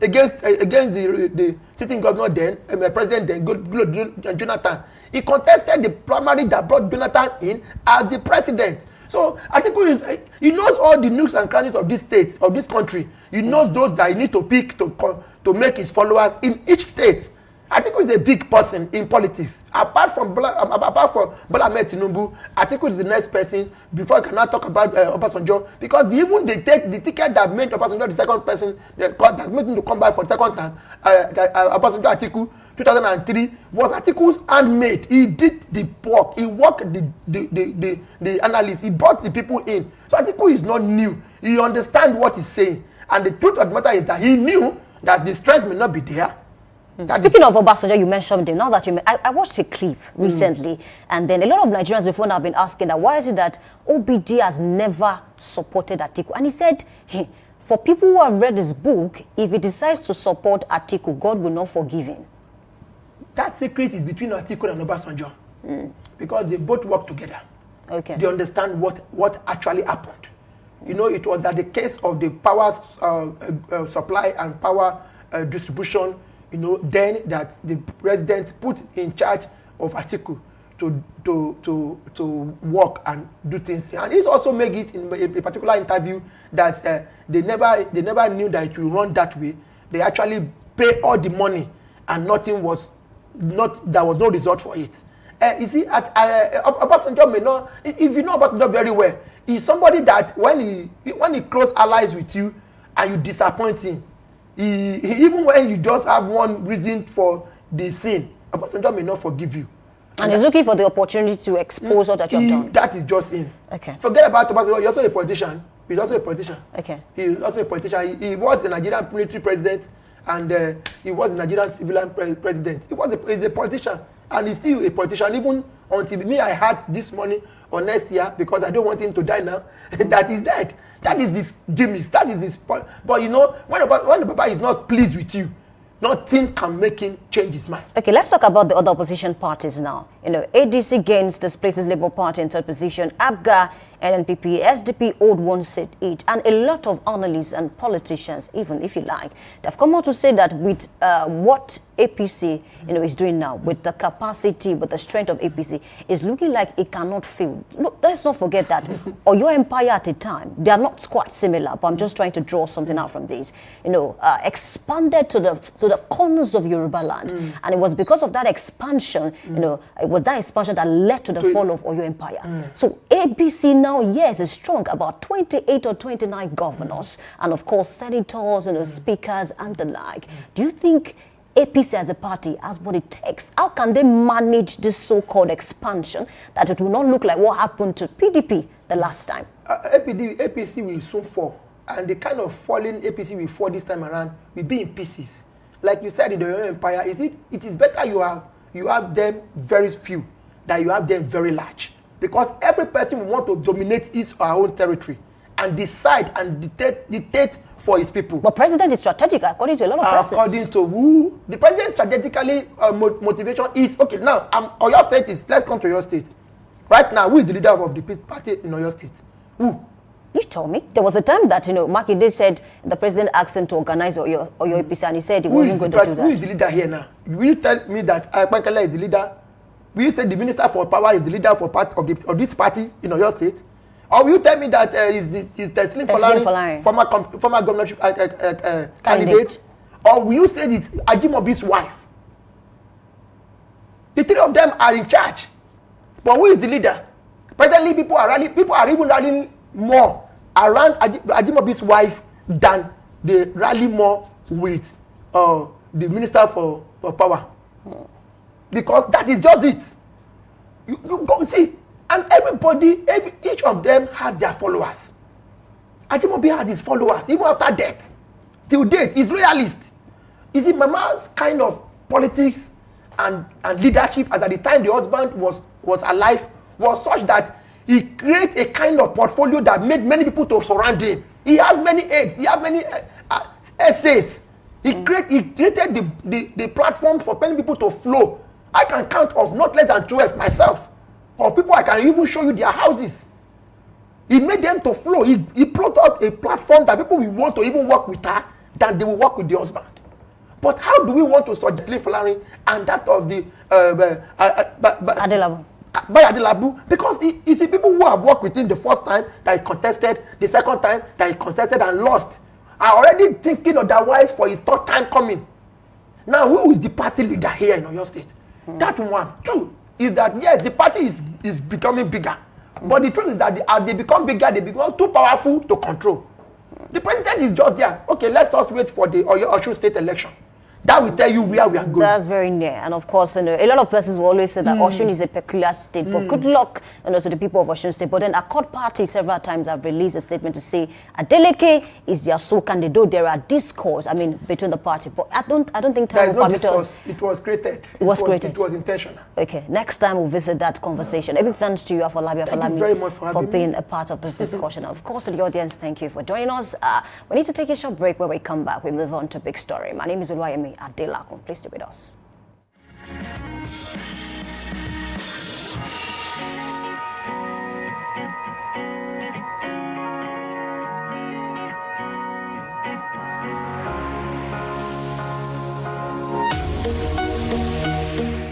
[SPEAKER 5] against the sitting governor then, president then, Jonathan. He contested the primary that brought Jonathan in as the president. So Atiku he knows all the nooks and crannies of this state, of this country. He knows those that he need to pick to make his followers in each state. Atiku is a big person in politics. Apart from Bola Ahmed Tinubu, Atiku is the next person before I cannot talk about Obasanjo, because they take the ticket that made Obasanjo the second person that made him to come back for the second time. Obasanjo Atiku 2003 was Atiku's handmade. He did the work. He worked the analysis. He brought the people in. So Atiku is not new. He understands what he's saying. And the truth of the matter is that he knew that the strength may not be there.
[SPEAKER 2] Speaking of Obasanjo, you mentioned him. Now that I watched a clip recently, and then a lot of Nigerians before now have been asking that why is it that OBD has never supported Atiku? And he said, hey, for people who have read his book, if he decides to support Atiku, God will not forgive him.
[SPEAKER 5] That secret is between Atiku and Obasanjo, because they both work together.
[SPEAKER 2] Okay.
[SPEAKER 5] They understand what actually happened. It was at the case of the power supply and power distribution. Then that the president put in charge of Atiku to work and do things. And he's also made it in a particular interview that they never knew that it will run that way. They actually pay all the money and there was no result for it. You see, Obasanjo may not, if you know Obasanjo very well, he's somebody that when he close allies with you and you disappoint him, he even when you just have one reason for the sin, Obasanjo may not forgive you.
[SPEAKER 2] And he's looking for the opportunity to expose what you have done.
[SPEAKER 5] That is just him.
[SPEAKER 2] Okay.
[SPEAKER 5] Forget about Obasanjo. He's also a politician. He's also a politician.
[SPEAKER 2] Okay.
[SPEAKER 5] He's also a politician. He was a Nigerian military president, and he was a Nigerian civilian president. He's a politician, and he's still a politician. Even until I heard this morning or next year, because I don't want him to die now, that he's dead. That is this gimmicks. That is this. But when the Baba is not pleased with you, nothing can make him change his mind.
[SPEAKER 2] Okay, let's talk about the other opposition parties now. ADC gains displaces Labour Party in third position. ABGA, NNPP, SDP, Old One Seat each, and a lot of analysts and politicians, even if you like, they've come out to say that with what APC is doing now, with the capacity, with the strength of APC, is looking like it cannot fail. Look, let's not forget that Oyo Empire at a time, they are not quite similar, but I'm just trying to draw something out from this. Expanded to the corners of Yoruba land, and it was because of that expansion, it was that expansion that led to the fall of Oyo Empire. So APC now, yes, is strong, about 28 or 29 governors, and of course senators, speakers and the like. Do you think APC as a party has what it takes? How can they manage this so-called expansion that it will not look like what happened to PDP the last time?
[SPEAKER 5] APC will soon fall, and the kind of falling APC will fall this time around will be in pieces. Like you said in the Yoruba Empire, it is better you have them very few than you have them very large, because every person will want to dominate his or her own territory and decide and dictate for his people.
[SPEAKER 2] But president is strategic according to a lot of persons.
[SPEAKER 5] According to who? The president strategically motivation is, okay, now Oyo State is, let's come to your state. Right now, who is the leader of the party in Oyo State? Who?
[SPEAKER 2] You told me. There was a time that, Makinde said the president asked him to organize Oyo APC, and he said he wasn't going to do that.
[SPEAKER 5] Who is the leader here now? Will you tell me that Akpankala is the leader will you say the Minister for Power is the leader for part of this party in Oyo State? Or will you tell me that is Teslim Folari, former governorship candidate? Or will you say it's Ajimobi's wife? The three of them are in charge. But who is the leader? Presently, people are even rallying more around Ajimobi's wife than they rally more with the Minister for Power. Because that is just it. You go see, and each of them has their followers. Ajimobi has his followers, even after death. Till date, he's loyalist. Is it Mama's kind of politics and leadership as at the time the husband was alive was such that he created a kind of portfolio that made many people to surround him. He has many aides, he has many essays. He created the platform for many people to flow. I can count of not less than 12 myself. Or people I can even show you their houses. He made them to flow. He brought up a platform that people will want to even work with her than they will work with the husband. But how do we want to suggest Teslim Folari and that of the
[SPEAKER 2] Adelabu?
[SPEAKER 5] By Adelabu? Because you see people who have worked with him the first time that he contested, the second time that he contested and lost, are already thinking otherwise for his third time coming. Now, who is the party leader here in Oyo State? That one. Two is that, yes, the party is becoming bigger. But the truth is that as they become bigger, they become too powerful to control. The president is just there. Okay, let's just wait for the Oyo State election. That will tell you where we are going.
[SPEAKER 2] That's very near. And of course, a lot of persons will always say that Osun is a peculiar state. But good luck to the people of Osun State. But then Accord Party several times have released a statement to say Adeleke is their sole candidate, though there are discourse, between the party. But I don't think time will permit us.
[SPEAKER 5] It was created.
[SPEAKER 2] It was created.
[SPEAKER 5] It was intentional.
[SPEAKER 2] Okay, next time we'll visit that conversation. Big thanks to you, Afolabi
[SPEAKER 5] Thank you very much for
[SPEAKER 2] being a part of this discussion. Of course, to the audience, thank you for joining us. We need to take a short break. When we come back, we move on to Big Story. My name is Oluwayemi Adelakun. Please stay with us.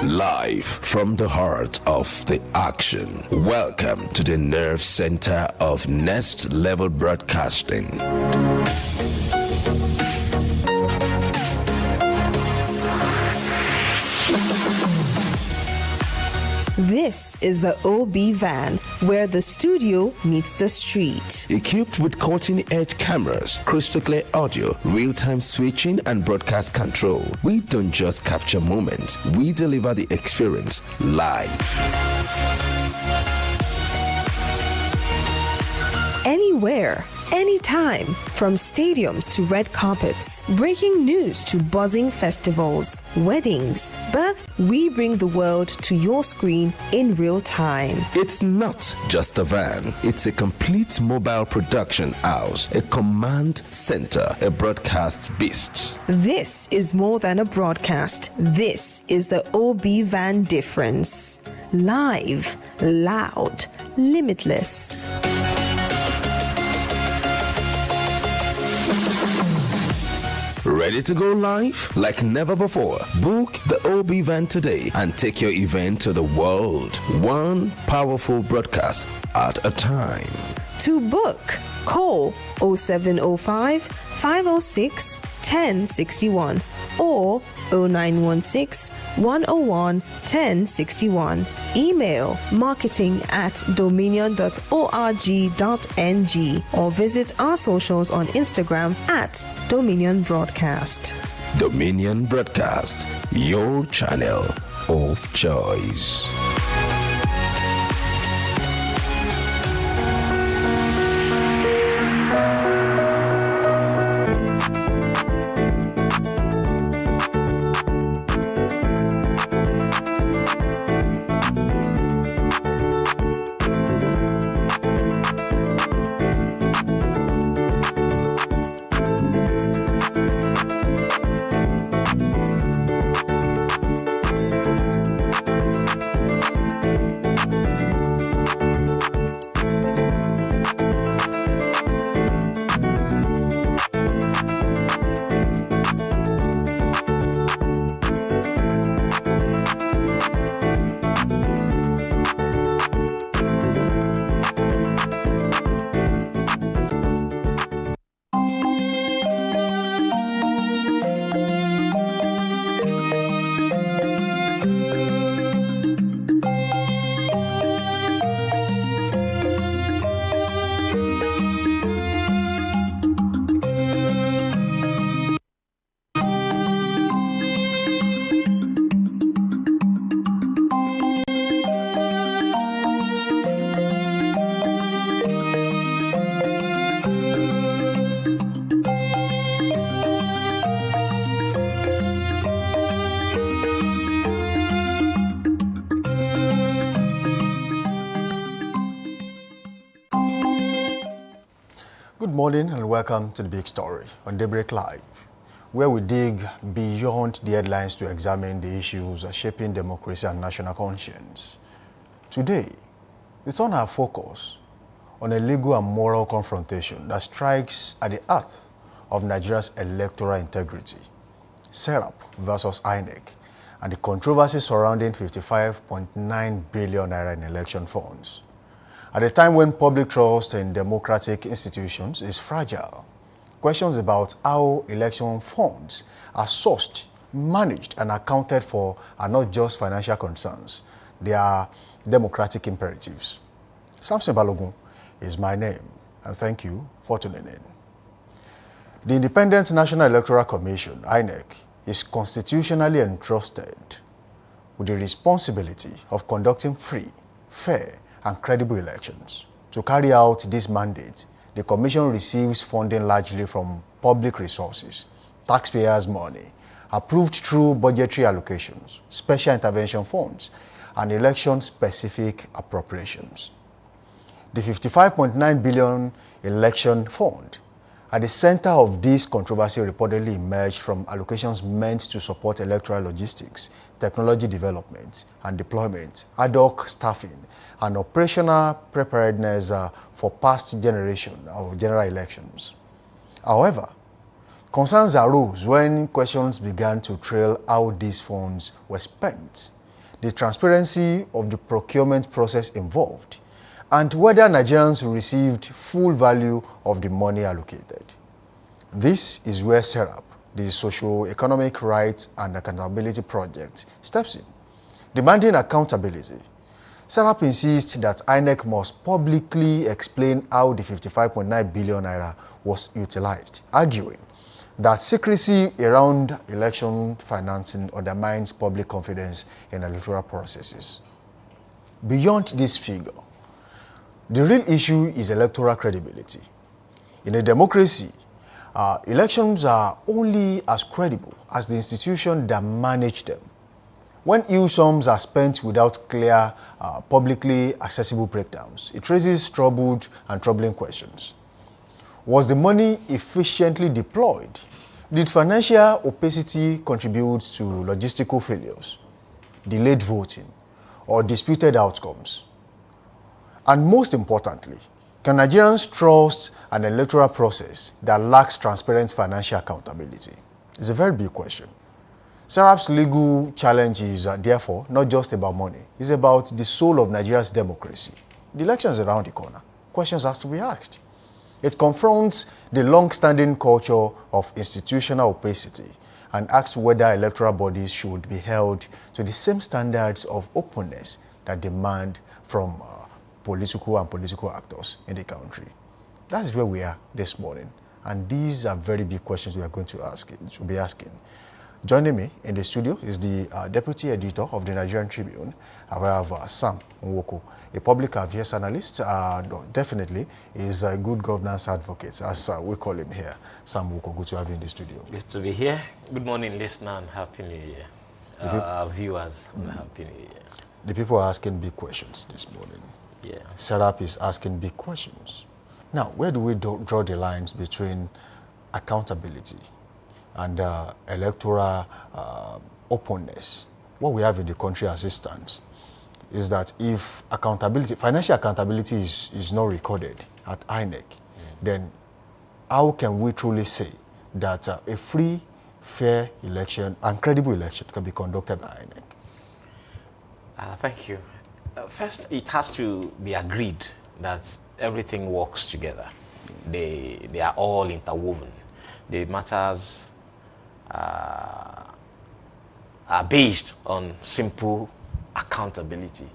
[SPEAKER 4] Live from the heart of the action. Welcome to the nerve center of Next Level Broadcasting.
[SPEAKER 3] This is the OB van, where the studio meets the street.
[SPEAKER 4] Equipped with cutting-edge cameras, crystal clear audio, real-time switching, and broadcast control, we don't just capture moments, we deliver the experience live.
[SPEAKER 3] Anywhere, anytime, from stadiums to red carpets, breaking news to buzzing festivals, weddings, birth, we bring the world to your screen in real time.
[SPEAKER 4] It's not just a van, it's a complete mobile production house, a command center, a broadcast beast.
[SPEAKER 3] This is more than a broadcast. This is the OB van difference. Live, loud, limitless.
[SPEAKER 4] Ready to go live like never before? Book the OB van today and take your event to the world. One powerful broadcast at a time.
[SPEAKER 3] To book, call 0705 506 1061 or 0916 101 1061. Email marketing@dominion.org.ng or visit our socials on Instagram @Dominion Broadcast.
[SPEAKER 4] Dominion Broadcast, your channel of choice.
[SPEAKER 1] Good morning and welcome to The Big Story on Daybreak Live, where we dig beyond the headlines to examine the issues shaping democracy and national conscience. Today, we turn our focus on a legal and moral confrontation that strikes at the heart of Nigeria's electoral integrity, SERAP versus INEC, and the controversy surrounding 55.9 billion naira in election funds. At a time when public trust in democratic institutions is fragile, questions about how election funds are sourced, managed, and accounted for are not just financial concerns, they are democratic imperatives. Samson Balogun is my name, and thank you for tuning in. The Independent National Electoral Commission, INEC, is constitutionally entrusted with the responsibility of conducting free, fair, and credible elections. To carry out this mandate, the Commission receives funding largely from public resources, taxpayers' money, approved through budgetary allocations, special intervention funds, and election-specific appropriations. The 55.9 billion election fund at the center of this controversy reportedly emerged from allocations meant to support electoral logistics, technology development and deployment, ad hoc staffing, and operational preparedness for past generation of general elections. However, concerns arose when questions began to trail how these funds were spent, the transparency of the procurement process involved, and whether Nigerians received full value of the money allocated. This is where SERAP, the Socio-Economic Rights and Accountability Project, steps in. Demanding accountability, SERAP insists that INEC must publicly explain how the 55.9 billion naira was utilized, arguing that secrecy around election financing undermines public confidence in electoral processes. Beyond this figure, the real issue is electoral credibility. In a democracy, elections are only as credible as the institution that manage them. When huge sums are spent without clear, publicly accessible breakdowns, it raises troubled and troubling questions. Was the money efficiently deployed? Did financial opacity contribute to logistical failures, delayed voting, or disputed outcomes? And most importantly, can Nigerians trust an electoral process that lacks transparent financial accountability? It's a very big question. SERAP's legal challenge is therefore not just about money. It's about the soul of Nigeria's democracy. The election is around the corner. Questions have to be asked. It confronts the long-standing culture of institutional opacity and asks whether electoral bodies should be held to the same standards of openness that demand from political actors in the country. That is where we are this morning, and these are very big questions we are going to be asking. Joining me in the studio is the Deputy Editor of the Nigerian Tribune. I have Sam Nwoko, a public affairs analyst, definitely is a good governance advocate, as we call him here. Sam Nwoko, good to have you in the studio.
[SPEAKER 6] Good to be here. Good morning, listener, and Happy New Year. Viewers, Happy New Year.
[SPEAKER 1] The people are asking big questions this morning.
[SPEAKER 6] Yeah.
[SPEAKER 1] SERAP is asking big questions. Now, where do we draw the lines between accountability and electoral openness? What we have in the country as it stands is that if accountability, financial accountability is not recorded at INEC, then how can we truly say that a free, fair election and credible election can be conducted by INEC?
[SPEAKER 6] Thank you. First, it has to be agreed that everything works together. They are all interwoven. The matters are based on simple accountability.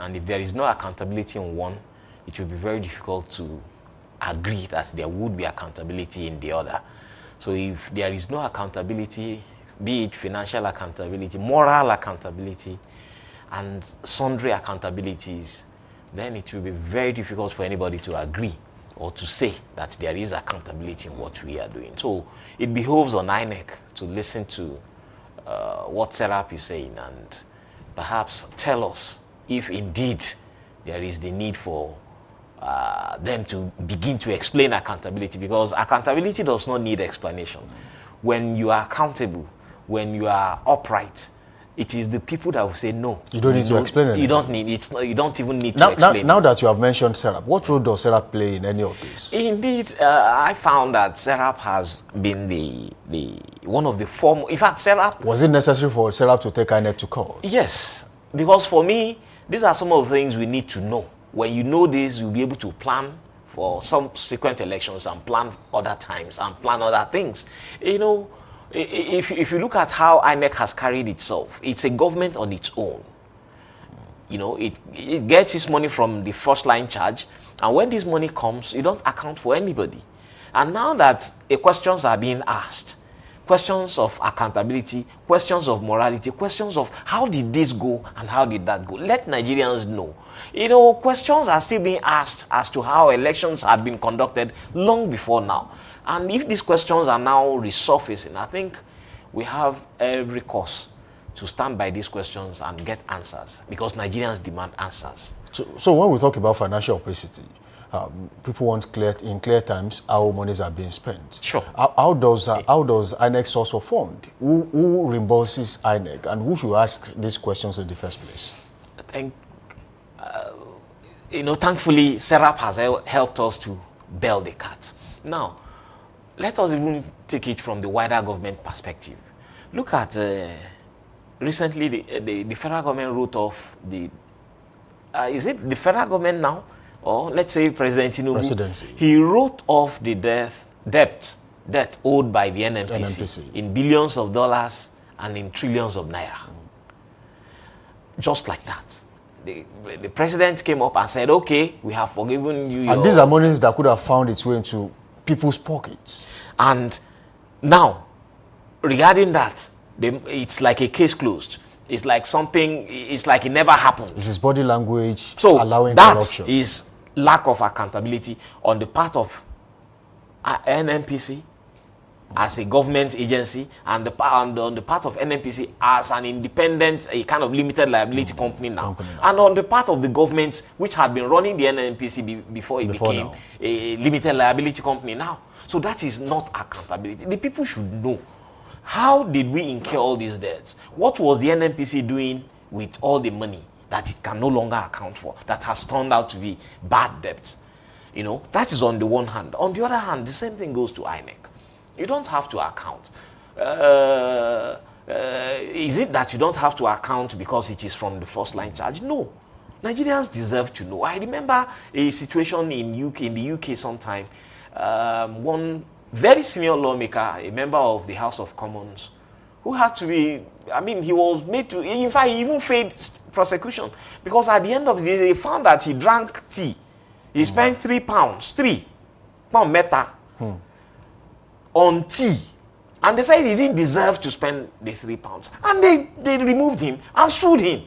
[SPEAKER 6] And if there is no accountability in one, it will be very difficult to agree that there would be accountability in the other. So if there is no accountability, be it financial accountability, moral accountability, and sundry accountabilities, then it will be very difficult for anybody to agree or to say that there is accountability in what we are doing. So it behoves on INEC to listen to what SERAP is saying and perhaps tell us if indeed there is the need for them to begin to explain accountability, because accountability does not need explanation. When you are accountable, when you are upright, it is the people that will say no.
[SPEAKER 1] You don't need to explain it.
[SPEAKER 6] You don't need it's not, you don't even need to explain
[SPEAKER 1] now
[SPEAKER 6] it.
[SPEAKER 1] that you have mentioned Serap, what role does Serap play in any of this?
[SPEAKER 6] Indeed, I found that Serap has been the one of the form. In fact, Serap.
[SPEAKER 1] Was it necessary for Serap to take INEC to court?
[SPEAKER 6] Yes, because for me, these are some of the things we need to know. When you know this, you'll be able to plan for subsequent elections and plan other times and plan other things. You know, if you look at how INEC has carried itself, it's a government on its own. You know, it gets its money from the first line charge, and when this money comes, you don't account for anybody. And now that questions are being asked, questions of accountability, questions of morality, questions of how did this go and how did that go, let Nigerians know. You know, questions are still being asked as to how elections had been conducted long before now. And if these questions are now resurfacing, I think we have every cause to stand by these questions and get answers, because Nigerians demand answers.
[SPEAKER 1] So when we talk about financial opacity, people want in clear times how monies are being spent.
[SPEAKER 6] Sure.
[SPEAKER 1] How does INEC source of fund? Who reimburses INEC, and who should ask these questions in the first place?
[SPEAKER 6] I think, you know, thankfully, Serap has helped us to bail the cat. Now, let us even take it from the wider government perspective. Look at recently the federal government wrote off the. Is it the federal government now? Or let's say President Tinubu,
[SPEAKER 1] Presidency.
[SPEAKER 6] He wrote off the debt owed by the NNPC in billions of dollars and in trillions of naira. Just like that. The president came up and said, okay, we have forgiven you.
[SPEAKER 1] And these are monies that could have found its way into people's pockets.
[SPEAKER 6] And now, regarding that, it's like a case closed. It's like something, it's like it never happened.
[SPEAKER 1] This is body language
[SPEAKER 6] So
[SPEAKER 1] allowing
[SPEAKER 6] that
[SPEAKER 1] corruption.
[SPEAKER 6] is lack of accountability on the part of NNPC as a government agency, and on the part of NNPC as an independent, a kind of limited liability company now. And on the part of the government, which had been running the NNPC before it became a limited liability company now. So that is not accountability. The people should know. How did we incur all these debts? What was the NNPC doing with all the money that it can no longer account for, that has turned out to be bad debt? You know, that is on the one hand. On the other hand, the same thing goes to INEC. You don't have to account. Is it that you don't have to account because it is from the first line charge? No. Nigerians deserve to know. I remember a situation in the UK sometime. One very senior lawmaker, a member of the House of Commons, who had to be, I mean, he was made to, in fact, he even faced prosecution, because at the end of the day, they found that he drank tea. He spent £3 meta on tea. And they said he didn't deserve to spend the £3. And they removed him and sued him.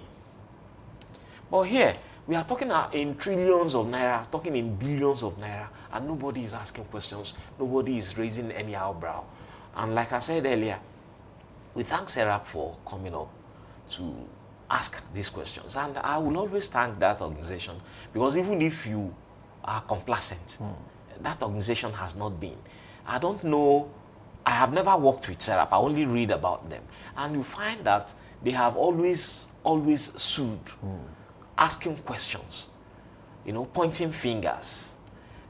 [SPEAKER 6] But here, we are talking in trillions of naira, talking in billions of naira, and nobody is asking questions. Nobody is raising any eyebrow. And like I said earlier, we thank Serap for coming up to ask these questions. And I will always thank that organization, because even if you are complacent, that organization has not been. I don't know, I have never worked with Serap, I only read about them. And you find that they have always sued, asking questions, you know, pointing fingers,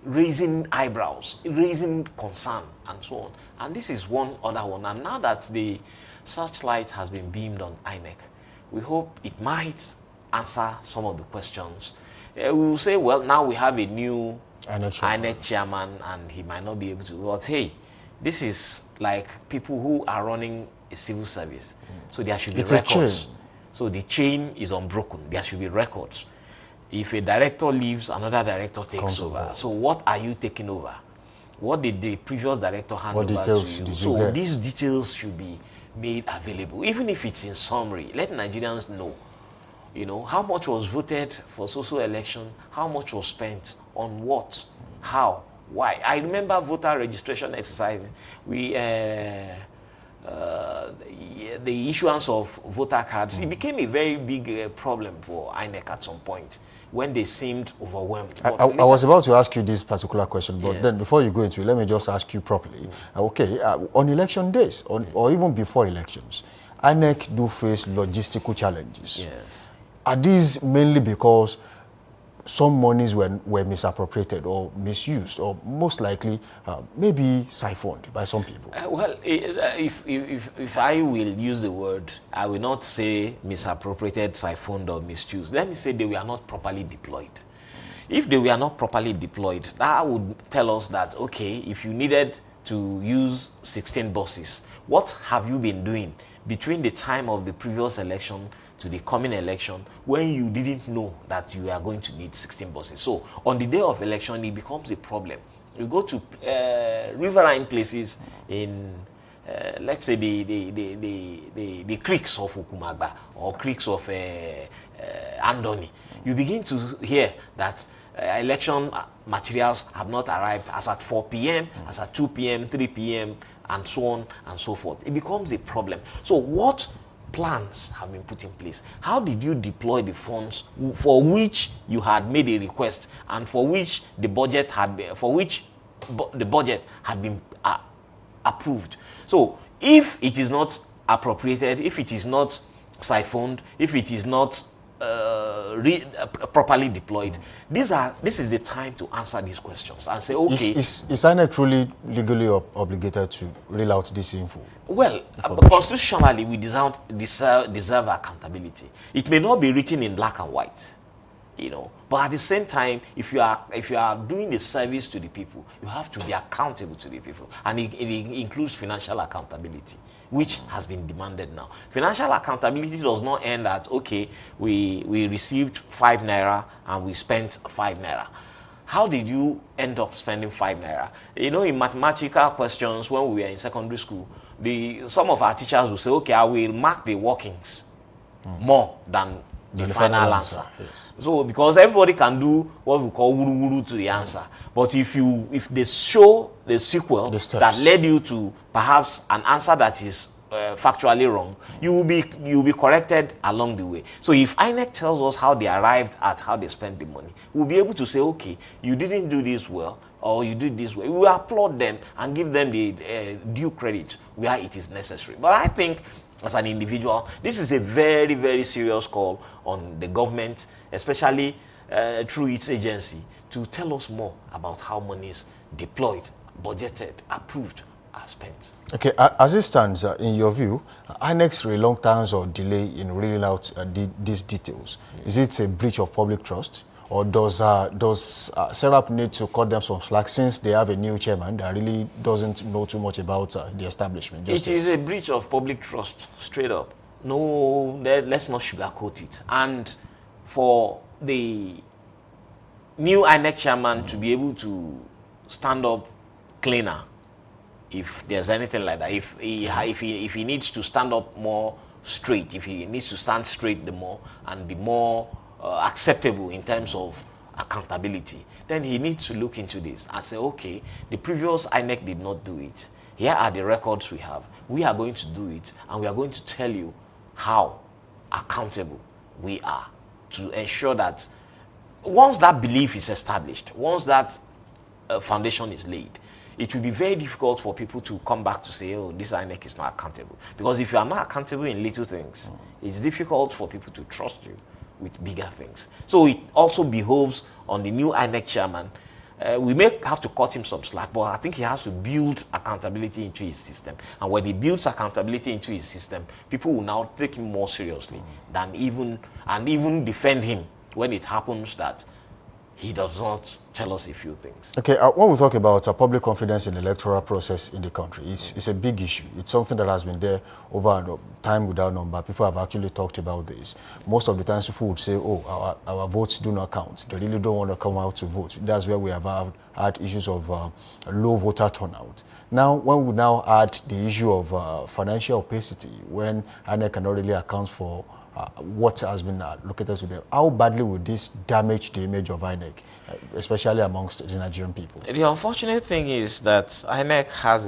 [SPEAKER 6] raising eyebrows, raising concern, and so on. And this is one other one. And now that the searchlight has been beamed on INEC, we hope it might answer some of the questions. We will say, well, now we have a new INEC chairman, and he might not be able to. But hey, this is like people who are running a civil service. So there should be records. So the chain is unbroken. There should be records. If a director leaves, another director takes over. So what are you taking over? What did the previous director hand over to you? So these details should be made available, even if it's in summary. Let Nigerians know, you know, how much was voted for social election, how much was spent on what, how, why. I remember voter registration exercises. the issuance of voter cards, it became a very big problem for INEC at some point when they seemed overwhelmed.
[SPEAKER 1] I was about to ask you this particular question, but
[SPEAKER 6] Yes.
[SPEAKER 1] then before you go into it, let me just ask you properly. Okay, on election days, or even before elections, INEC do face logistical challenges.
[SPEAKER 6] Yes.
[SPEAKER 1] Are these mainly because some monies were misappropriated or misused, or most likely maybe siphoned by some people?
[SPEAKER 6] If I will use the word, I will not say misappropriated, siphoned, or misused. Let me say they were not properly deployed. If they were not properly deployed, that would tell us that, okay, if you needed to use 16 buses, what have you been doing between the time of the previous election to the coming election when you didn't know that you are going to need 16 buses? So on the day of election, it becomes a problem. You go to riverine places in, let's say, the creeks of Ukumagba or creeks of Andoni. You begin to hear that election materials have not arrived as at 4 p.m., as at 2 p.m., 3 p.m., and so on and so forth. It becomes a problem. So what plans have been put in place? How did you deploy the funds for which you had made a request and for which the budget had been, approved? So if it is not appropriated, if it is not siphoned, if it is not properly deployed, this is the time to answer these questions and say, okay,
[SPEAKER 1] Is INEC truly legally obligated to reel out this info?
[SPEAKER 6] well, constitutionally, we deserve accountability. It may not be written in black and white, you know, but at the same time, if you are doing a service to the people, you have to be accountable to the people, and it includes financial accountability, which has been demanded now. Financial accountability does not end at, okay, we received 5 naira and we spent 5 naira. How did you end up spending 5 naira? You know, in mathematical questions, when we were in secondary school, some of our teachers will say, okay, I will mark the workings more than the final answer.
[SPEAKER 1] Yes.
[SPEAKER 6] So, because everybody can do what we call wuru wuru to the answer, but if they show the sequel that led you to perhaps an answer that is factually wrong, you will be corrected along the way. So if INEC tells us how they arrived at how they spent the money, we'll be able to say, okay, you didn't do this well, or you did this way. We will applaud them and give them the due credit where it is necessary. But I think, as an individual, this is a very, very serious call on the government, especially through its agency, to tell us more about how money is deployed, budgeted, approved, are spent.
[SPEAKER 1] Okay, as it stands, in your view, INEC's reluctance or delay in reeling out these details, is it a breach of public trust? Or does SERAP need to cut them some slack since they have a new chairman that really doesn't know too much about the establishment?
[SPEAKER 6] It is a breach of public trust, straight up. No, let's not sugarcoat it. And for the new INEC chairman to be able to stand up cleaner, if there's anything like that, if he needs to stand up more straight, if he needs to stand straight the more and be more acceptable in terms of accountability, then he needs to look into this and say, okay, the previous INEC did not do it. Here are the records we have. We are going to do it, and we are going to tell you how accountable we are to ensure that once that belief is established, once that foundation is laid, it will be very difficult for people to come back to say, oh, this INEC is not accountable. Because if you are not accountable in little things, it's difficult for people to trust you with bigger things. So it also behoves on the new INEC chairman. We may have to cut him some slack, but I think he has to build accountability into his system. And when he builds accountability into his system, people will now take him more seriously than even defend him when it happens that he does not tell us a few things.
[SPEAKER 1] Okay, when we talk about public confidence in the electoral process in the country, it's a big issue. It's something that has been there over time without number. People have actually talked about this. Most of the times people would say, oh, our votes do not count. They really don't want to come out to vote. That's where we have had issues of low voter turnout. Now, when we now add the issue of financial opacity, when INEC cannot really account for what has been allocated to them, how badly would this damage the image of INEC, especially amongst the Nigerian people?
[SPEAKER 6] The unfortunate thing is that INEC has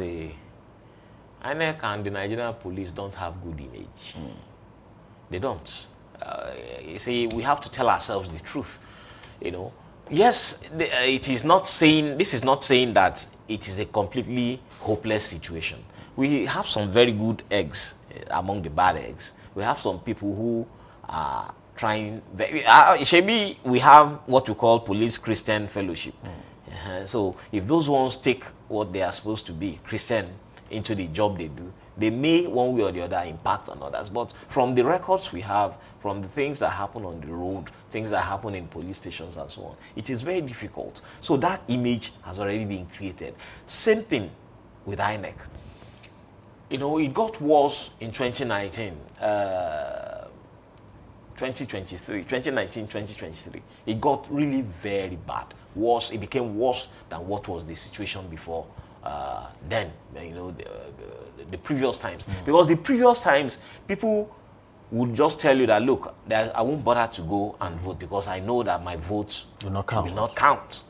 [SPEAKER 6] INEC and the Nigerian police don't have good image. They don't. You see, we have to tell ourselves the truth. You know, yes, it is not saying, this is not saying that it is a completely hopeless situation. We have some very good eggs among the bad eggs. We have some people who are trying, maybe we have what we call police Christian fellowship. So if those ones take what they are supposed to be, Christian, into the job they do, they may one way or the other impact on others. But from the records we have, from the things that happen on the road, things that happen in police stations and so on, it is very difficult. So that image has already been created. Same thing with INEC. You know, it got worse in 2019, 2023. It got really very bad. Worse, it became worse than what was the situation before then, you know, the previous times. Because the previous times, people would just tell you that, look, I won't bother to go and vote because I know that my votes will not count.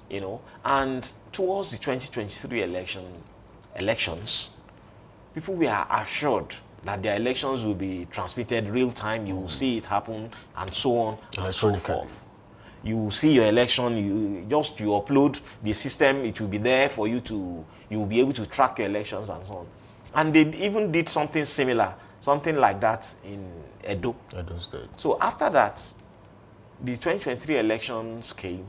[SPEAKER 6] You know, and towards the 2023 elections, people were assured that their elections will be transmitted real time. You will see it happen, and so on and so forth. You will see your election. You upload the system. It will be there for you to. You will be able to track your elections and so on. And they even did something similar, something like that in Edo State. So after that, the 2023 elections came,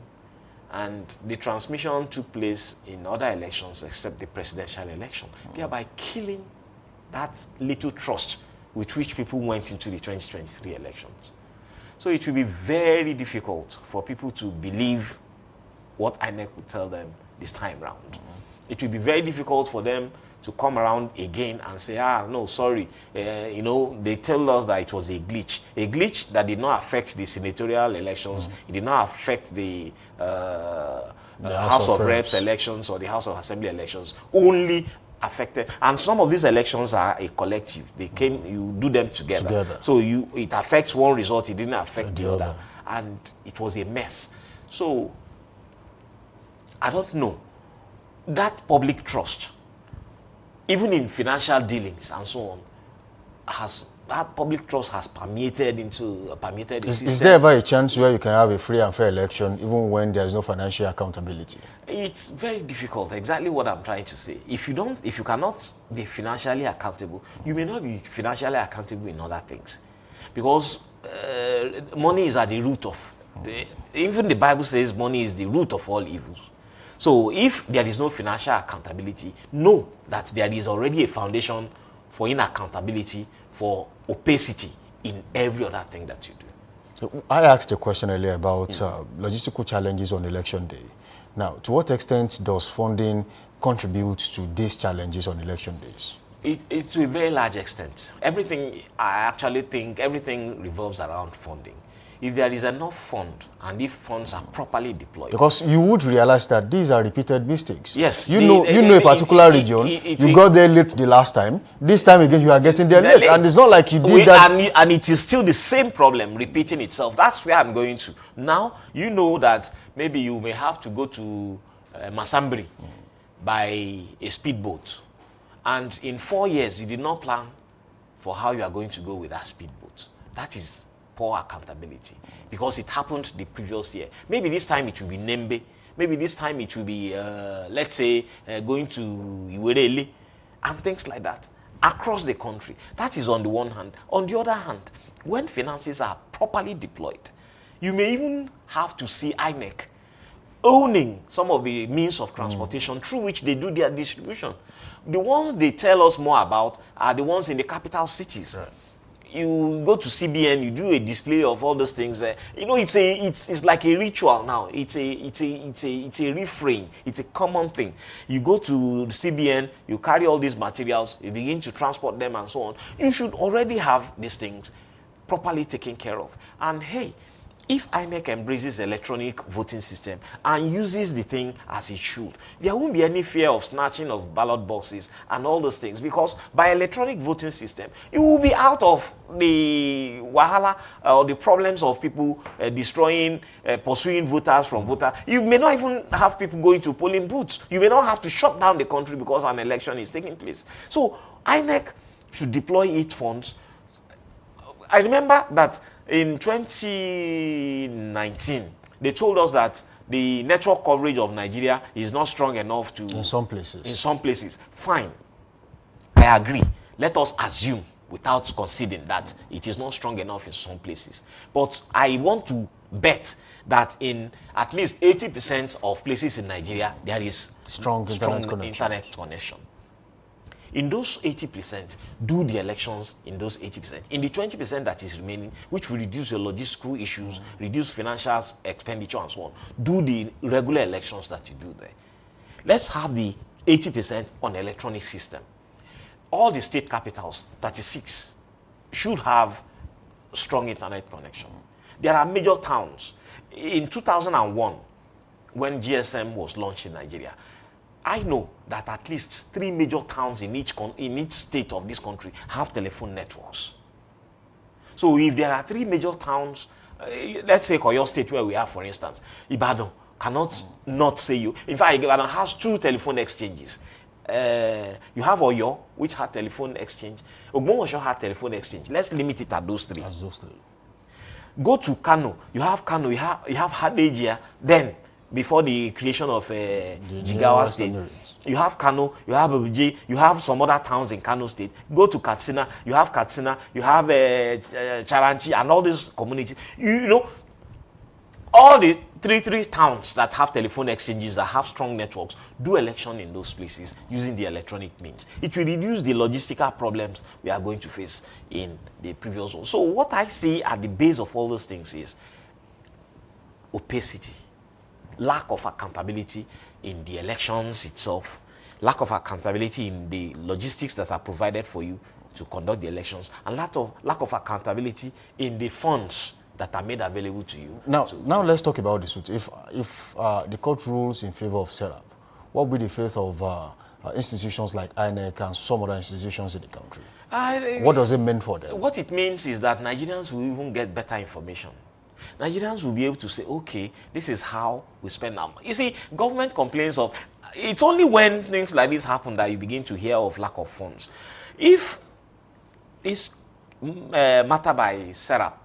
[SPEAKER 6] and the transmission took place in other elections except the presidential election, thereby killing that little trust with which people went into the 2023 elections. So it will be very difficult for people to believe what INEC would tell them this time round. It will be very difficult for them to come around again and say, no, sorry, you know, they tell us that it was a glitch that did not affect the senatorial elections, it did not affect the House of Reps elections or the House of Assembly elections, only affected, and some of these elections are a collective. They came, you do them together. So it affects one result, it didn't affect the other, and it was a mess. So I don't know, that public trust, even in financial dealings and so on, that public trust has permeated the system.
[SPEAKER 1] Is there ever a chance where you can have a free and fair election even when there is no financial accountability?
[SPEAKER 6] It's very difficult. Exactly what I'm trying to say. If you cannot be financially accountable, you may not be financially accountable in other things, because money is at the root of. Even the Bible says money is the root of all evils. So if there is no financial accountability, know that there is already a foundation for inaccountability, for opacity in every other thing that you do.
[SPEAKER 1] So I asked a question earlier about logistical challenges on election day. Now, to what extent does funding contribute to these challenges on election days?
[SPEAKER 6] It's to a very large extent. I actually think everything revolves around funding. If there is enough fund and if funds are properly deployed.
[SPEAKER 1] Because you would realize that these are repeated mistakes.
[SPEAKER 6] Yes.
[SPEAKER 1] You know a particular region, you got there late the last time. This time again, you are getting there late. And it's not like you did that.
[SPEAKER 6] And it is still the same problem repeating itself. That's where I'm going to. Now, you know that maybe you may have to go to Masambri by a speedboat. And in 4 years, you did not plan for how you are going to go with that speedboat. That is poor accountability, because it happened the previous year. Maybe this time it will be Nembe. Maybe this time it will be, let's say, going to Iwerele and things like that across the country. That is on the one hand. On the other hand, when finances are properly deployed, you may even have to see INEC owning some of the means of transportation through which they do their distribution. The ones they tell us more about are the ones in the capital cities. Right. You go to CBN, you do a display of all those things. You know, it's like a ritual now. It's a refrain. It's a common thing. You go to CBN, you carry all these materials, you begin to transport them and so on. You should already have these things properly taken care of. And hey, if INEC embraces electronic voting system and uses the thing as it should, there won't be any fear of snatching of ballot boxes and all those things, because by electronic voting system, you will be out of the wahala or the problems of people destroying, pursuing voters from voter. You may not even have people going to polling booths. You may not have to shut down the country because an election is taking place. So INEC should deploy its funds. I remember that in 2019, they told us that the network coverage of Nigeria is not strong enough to...
[SPEAKER 1] In some places.
[SPEAKER 6] In some places. Fine. I agree. Let us assume, without conceding, that it is not strong enough in some places. But I want to bet that in at least 80% of places in Nigeria, there is
[SPEAKER 1] strong internet
[SPEAKER 6] connection. In those 80%, do the elections in those 80%. In the 20% that is remaining, which will reduce your logistical issues, reduce financial expenditure and so on, do the regular elections that you do there. Let's have the 80% on electronic system. All the state capitals, 36, should have strong internet connection. There are major towns. In 2001, when GSM was launched in Nigeria, I know that at least 3 major towns in each state of this country have telephone networks. So if there are 3 major towns, let's say Oyo State, where we are, for instance, Ibadan cannot not say you. In fact, Ibadan has 2 telephone exchanges. You have Oyo, which had telephone exchange. Ogbomoso had telephone exchange. Let's limit it at those 3. Go to Kano. You have Kano. You have Hadejia. Then, before the creation of Jigawa State, you have Kano, you have Obije, you have some other towns in Kano State. Go to Katsina, you have Charanchi, and all these communities. You know, all the three towns that have telephone exchanges, that have strong networks, do election in those places using the electronic means. It will reduce the logistical problems we are going to face in the previous one. So what I see at the base of all those things is opacity. Lack of accountability in the elections itself, lack of accountability in the logistics that are provided for you to conduct the elections, and lack of accountability in the funds that are made available to you.
[SPEAKER 1] Now let's talk about the suit. If the court rules in favor of Serap, what will be the fate of institutions like INEC and some other institutions in the country? What does it mean for them?
[SPEAKER 6] What it means is that Nigerians will even get better information. Nigerians will be able to say, okay, this is how we spend our money. You see, government complains of, it's only when things like this happen that you begin to hear of lack of funds. If this matter by Serap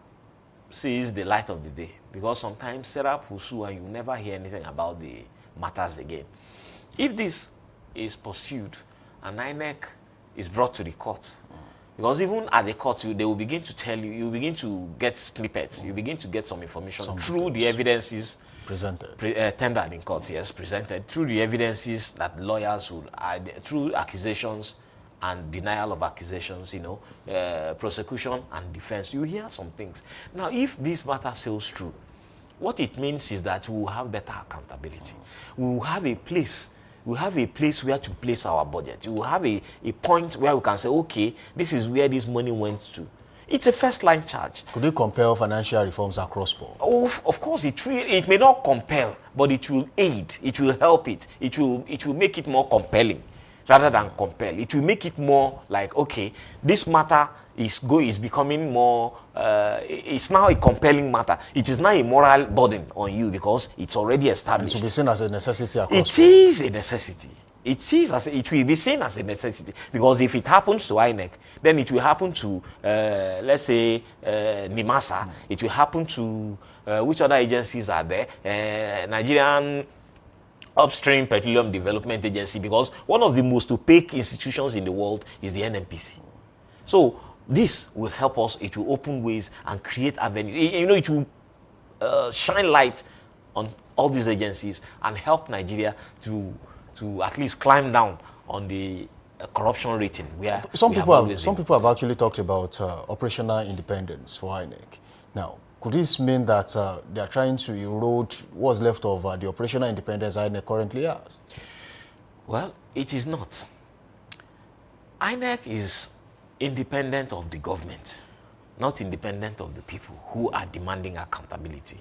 [SPEAKER 6] sees the light of the day, because sometimes Serap will sue and you never hear anything about the matters again. If this is pursued and INEC is brought to the court, because even at the court, they will begin to tell you, you begin to get snippets, you begin to get some information through the evidences
[SPEAKER 1] presented,
[SPEAKER 6] tendered in courts, yes, presented, through the evidences that lawyers would, through accusations and denial of accusations, you know, prosecution and defense. You hear some things. Now, if this matter sails through, what it means is that we will have better accountability. We will have a place. We have a place where to place our budget. We will have a point where we can say, okay, this is where this money went to. It's a first-line charge.
[SPEAKER 1] Could you compel financial reforms across board?
[SPEAKER 6] Of course, it may not compel, but it will aid. It will help it. It will make it more compelling rather than compel. It will make it more like, okay, this matter is becoming more, it's now a compelling matter. It is now a moral burden on you because it's already established.
[SPEAKER 1] It will be seen as a necessity across
[SPEAKER 6] It is a necessity. It will be seen as a necessity because if it happens to INEC, then it will happen to, let's say, NIMASA. It will happen to, which other agencies are there? Nigerian Upstream Petroleum Development Agency, because one of the most opaque institutions in the world is the NNPC. So this will help us. It will open ways and create avenues. You know, it will shine light on all these agencies and help Nigeria to at least climb down on the corruption rating. Where
[SPEAKER 1] some people have actually talked about operational independence for INEC. Now, could this mean that they are trying to erode what's left of the operational independence INEC currently has?
[SPEAKER 6] Well, it is not. INEC is independent of the government. not independent of the people who are demanding accountability.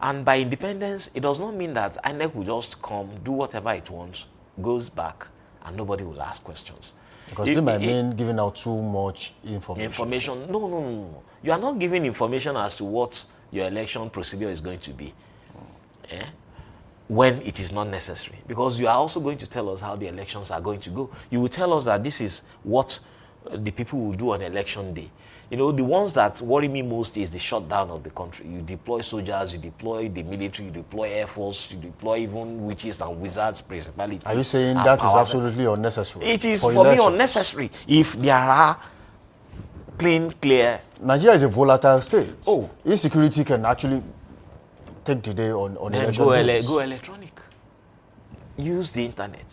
[SPEAKER 6] And by independence, it does not mean that INEC will just come, do whatever it wants, goes back, and nobody will ask questions.
[SPEAKER 1] Because they might mean giving out too much information.
[SPEAKER 6] No. You are not giving information as to what your election procedure is going to be. When it is not necessary. Because you are also going to tell us how the elections are going to go. You will tell us that this is what the people will do on election day. You know, the ones that worry me most is the shutdown of the country. You deploy soldiers, you deploy the military, you deploy air force, you deploy even witches and wizards, principalities.
[SPEAKER 1] Are you saying that is absolutely unnecessary?
[SPEAKER 6] It is for me unnecessary if there are clear.
[SPEAKER 1] Nigeria is a volatile state. Oh, insecurity can actually take the day on election days.
[SPEAKER 6] Go electronic. Use the internet.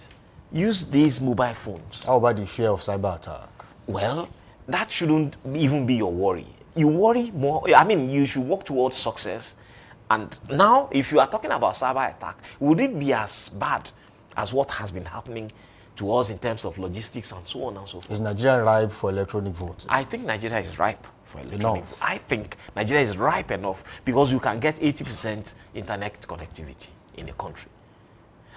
[SPEAKER 6] Use these mobile phones.
[SPEAKER 1] How about the fear of cyber attack?
[SPEAKER 6] Well, that shouldn't even be your worry. You worry more. I mean, you should work towards success. And now, if you are talking about cyber attack, would it be as bad as what has been happening to us in terms of logistics and so on and so forth?
[SPEAKER 1] Is Nigeria ripe for electronic voting?
[SPEAKER 6] I think Nigeria is ripe for electronic voting. I think Nigeria is ripe enough because you can get 80% internet connectivity in the country.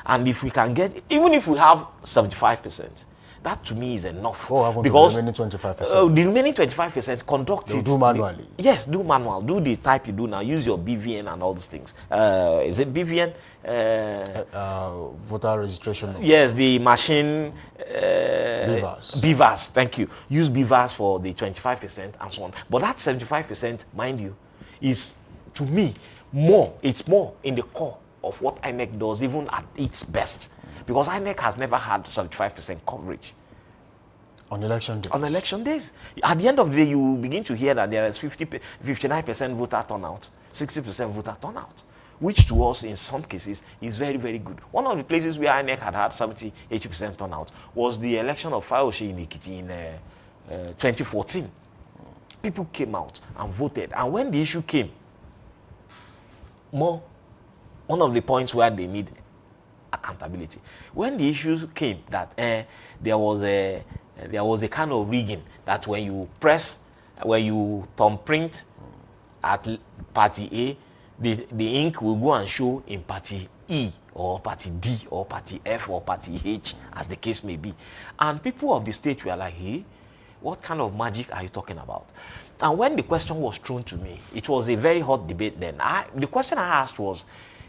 [SPEAKER 6] And if we can get, even if we have 75%, that to me is enough.
[SPEAKER 1] Because the remaining 25%?
[SPEAKER 6] The remaining 25% conduct it.
[SPEAKER 1] Do manually?
[SPEAKER 6] Yes, do manual. Do the type you do now. Use your BVN and all these things. Is it BVN?
[SPEAKER 1] Voter registration.
[SPEAKER 6] Yes, the machine. BVAS, thank you. Use BVAS for the 25% and so on. But that 75%, mind you, is to me more. It's more in the core of what INEC does, even at its best. Because INEC has never had 75% coverage.
[SPEAKER 1] On election days?
[SPEAKER 6] On election days. At the end of the day, you begin to hear that there is 59% voter turnout, 60% voter turnout, which to us, in some cases, is very, very good. One of the places where INEC had 70, 80% turnout was the election of Fayose in Ekiti in 2014. People came out and voted. And when the issue came, one of the points where they need accountability. When the issues came that there was a kind of rigging that when you thumbprint at party A, the ink will go and show in party E or party D or party F or party H, as the case may be. And people of the state were like, hey, what kind of magic are you talking about? And when the question was thrown to me, it was a very hot debate then. The question I asked was,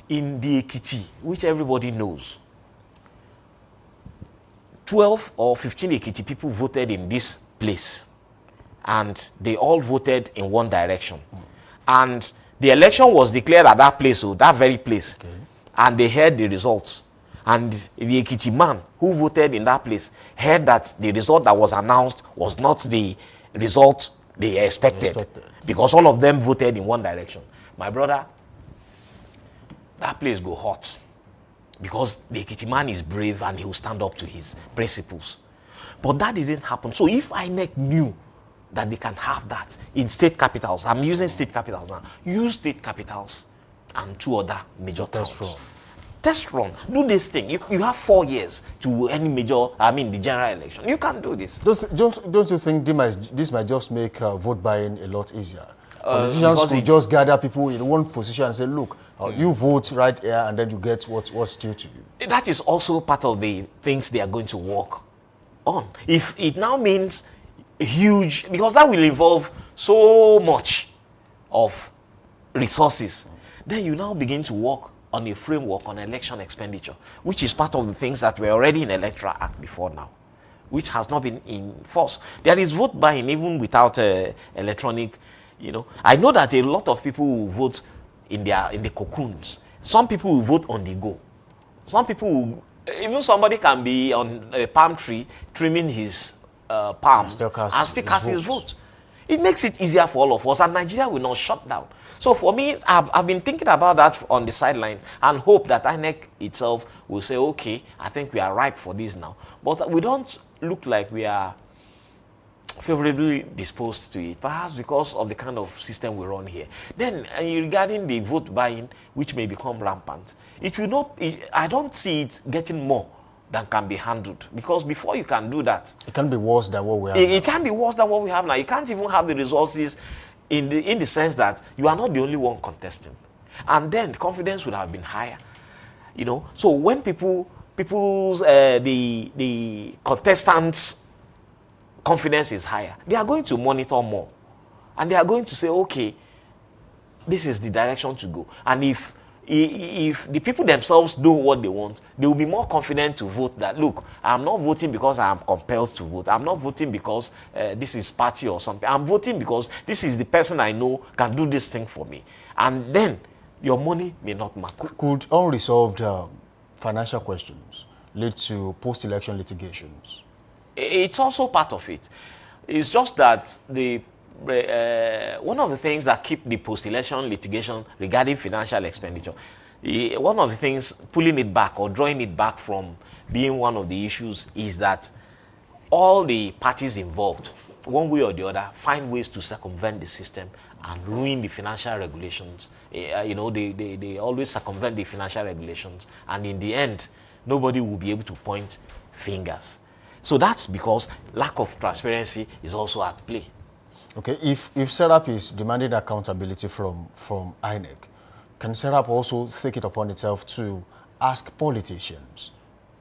[SPEAKER 6] in the Ekiti, which everybody knows, 12 or 15 Ekiti people voted in this place, and they all voted in one direction. And the election was declared at that place, so that very place, and they heard the results. And the Ekiti man who voted in that place heard that the result that was announced was not the result they expected. Because all of them voted in one direction. My brother, that place go hot because the Ekiti man is brave and he will stand up to his principles. But that didn't happen. So if INEC knew that they can have that in state capitals, I'm using state capitals now, use state capitals and 2 other major towns. Test run. Do this thing. You have 4 years to any the general election. You can do this.
[SPEAKER 1] Don't you think this might just make vote buying a lot easier? Politicians could just gather people in one position and say, look, you vote right here and then you get what's due to you.
[SPEAKER 6] That is also part of the things they are going to work on. If it now means huge, because that will involve so much of resources, then you now begin to work on a framework on election expenditure, which is part of the things that were already in Electoral Act before now, which has not been in force. There is vote buying even without electronic. I know that a lot of people will vote in the cocoons. Some people will vote on the go. Some people even somebody can be on a palm tree trimming his palm and still cast his vote. It makes it easier for all of us, and Nigeria will not shut down. So for me, I've been thinking about that on the sidelines and hope that INEC itself will say, okay, I think we are ripe for this now. But we don't look like we are favorably disposed to it, perhaps because of the kind of system we run here. Then regarding the vote buying, which may become rampant, it will not. I don't see it getting more than can be handled. Because before you can do that,
[SPEAKER 1] It can be worse than what we have.
[SPEAKER 6] it can be worse than what we have now. You can't even have the resources in the sense that you are not the only one contesting. And then confidence would have been higher. You know, so when people's the contestants' confidence is higher, they are going to monitor more, and they are going to say, okay, this is the direction to go. And if the people themselves know what they want, they will be more confident to vote that, look, I'm not voting because I am compelled to vote. I'm not voting because this is party or something. I'm voting because this is the person I know can do this thing for me. And then your money may not matter.
[SPEAKER 1] Could unresolved financial questions lead to post-election litigations?
[SPEAKER 6] It's also part of it. It's just that one of the things that keep the post-election litigation regarding financial expenditure, one of the things pulling it back or drawing it back from being one of the issues is that all the parties involved, one way or the other, find ways to circumvent the system and ruin the financial regulations. You know, they always circumvent the financial regulations, and in the end, nobody will be able to point fingers. So that's because lack of transparency is also at play.
[SPEAKER 1] Okay, if SERAP is demanding accountability from INEC, can SERAP also take it upon itself to ask politicians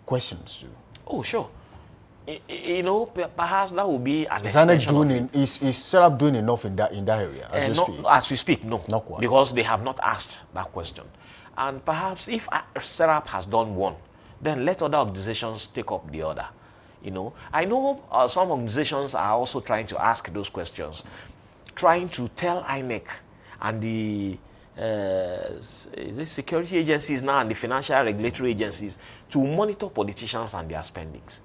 [SPEAKER 1] questions too?
[SPEAKER 6] Oh, sure. You know, perhaps that would be an
[SPEAKER 1] Is
[SPEAKER 6] extension of
[SPEAKER 1] INEC
[SPEAKER 6] it.
[SPEAKER 1] is SERAP doing enough in that area as we speak?
[SPEAKER 6] As we speak, no.
[SPEAKER 1] Not quite.
[SPEAKER 6] Because they have not asked that question. And perhaps if SERAP has done one, then let other organizations take up the other. You know, I know some organizations are also trying to ask those questions, trying to tell INEC and the security agencies now and the financial regulatory agencies to monitor politicians and their spendings.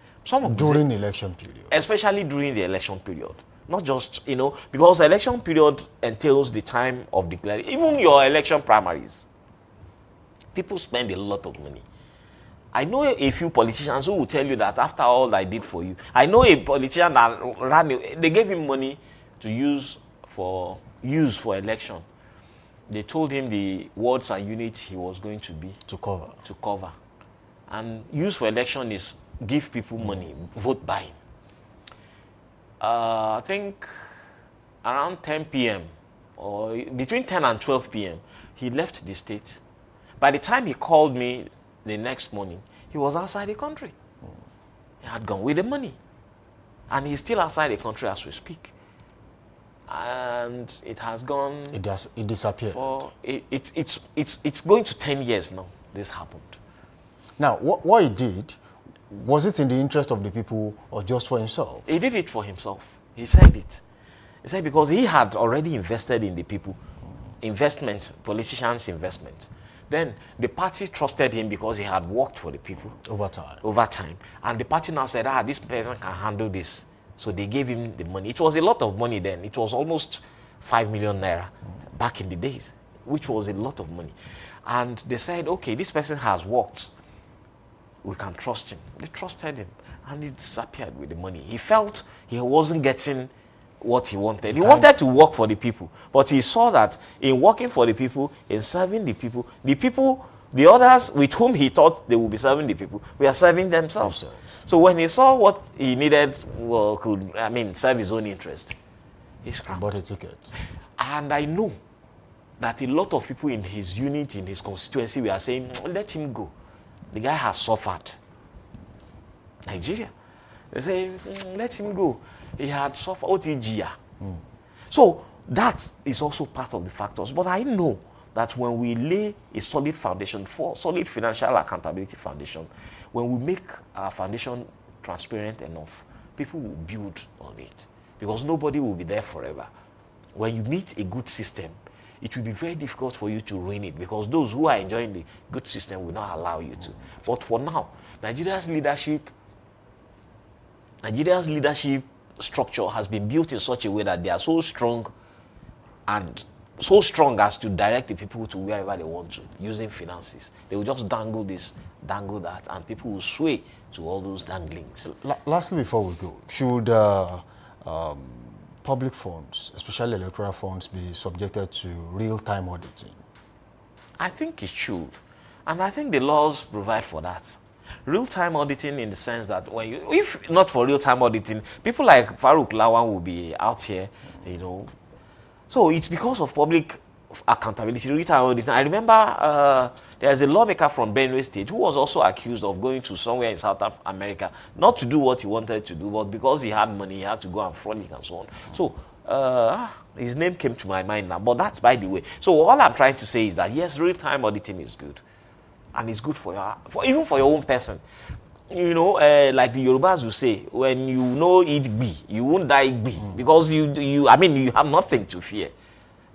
[SPEAKER 1] During the election period.
[SPEAKER 6] Especially during the election period. Not just, you know, because the election period entails the time of declaring, even your election primaries. People spend a lot of money. I know a few politicians who will tell you that after all I did for you. I know a politician that they gave him money to use for election. They told him the wards and units he was going to be
[SPEAKER 1] To cover.
[SPEAKER 6] And use for election is give people money, vote buying. I think around 10 p.m. or between 10 and 12 p.m. he left the state. By the time he called me the next morning, he was outside the country. He had gone with the money. And he's still outside the country as we speak. And it has gone...
[SPEAKER 1] It disappeared.
[SPEAKER 6] It's going to 10 years now this happened.
[SPEAKER 1] Now, what he did, was it in the interest of the people or just for himself?
[SPEAKER 6] He did it for himself. He said it. He said because he had already invested in the people. Investment, politicians' investment. Then the party trusted him because he had worked for the people.
[SPEAKER 1] Over time.
[SPEAKER 6] Over time. And the party now said, this person can handle this. So they gave him the money. It was a lot of money then. It was almost 5 million naira back in the days, which was a lot of money. And they said, okay, this person has worked. We can trust him. They trusted him. And he disappeared with the money. He felt he wasn't getting what he wanted. He wanted to work for the people, but he saw that in working for the people, in serving the people, the others with whom he thought they would be serving the people, were serving themselves. So when he saw what he needed, serve his own interest, he scrapped.
[SPEAKER 1] Bought a ticket.
[SPEAKER 6] And I know that a lot of people in his unit, in his constituency, were saying, let him go. The guy has suffered. Nigeria. They say, let him go. He had suffered OTG. So that is also part of the factors. But I know that when we lay a solid foundation, solid financial accountability foundation, when we make our foundation transparent enough, people will build on it. Because nobody will be there forever. When you meet a good system, it will be very difficult for you to ruin it because those who are enjoying the good system will not allow you to. But for now, Nigeria's leadership structure has been built in such a way that they are so strong and so strong as to direct the people to wherever they want to using finances. They will just dangle this, dangle that, and people will sway to all those danglings.
[SPEAKER 1] Lastly, before we go, should public funds, especially electoral funds, be subjected to real-time auditing?
[SPEAKER 6] I think it should. And I think the laws provide for that. Real-time auditing in the sense that if not for real-time auditing, people like Farouk Lawan will be out here, So it's because of public accountability, real-time auditing. I remember there's a lawmaker from Benue State who was also accused of going to somewhere in South America, not to do what he wanted to do, but because he had money, he had to go and frolic and so on. So his name came to my mind now, but that's by the way. So all I'm trying to say is that yes, real-time auditing is good. And it's good even for your own person. Like the Yorubas will say, when you know it be, you won't die be. Because you have nothing to fear.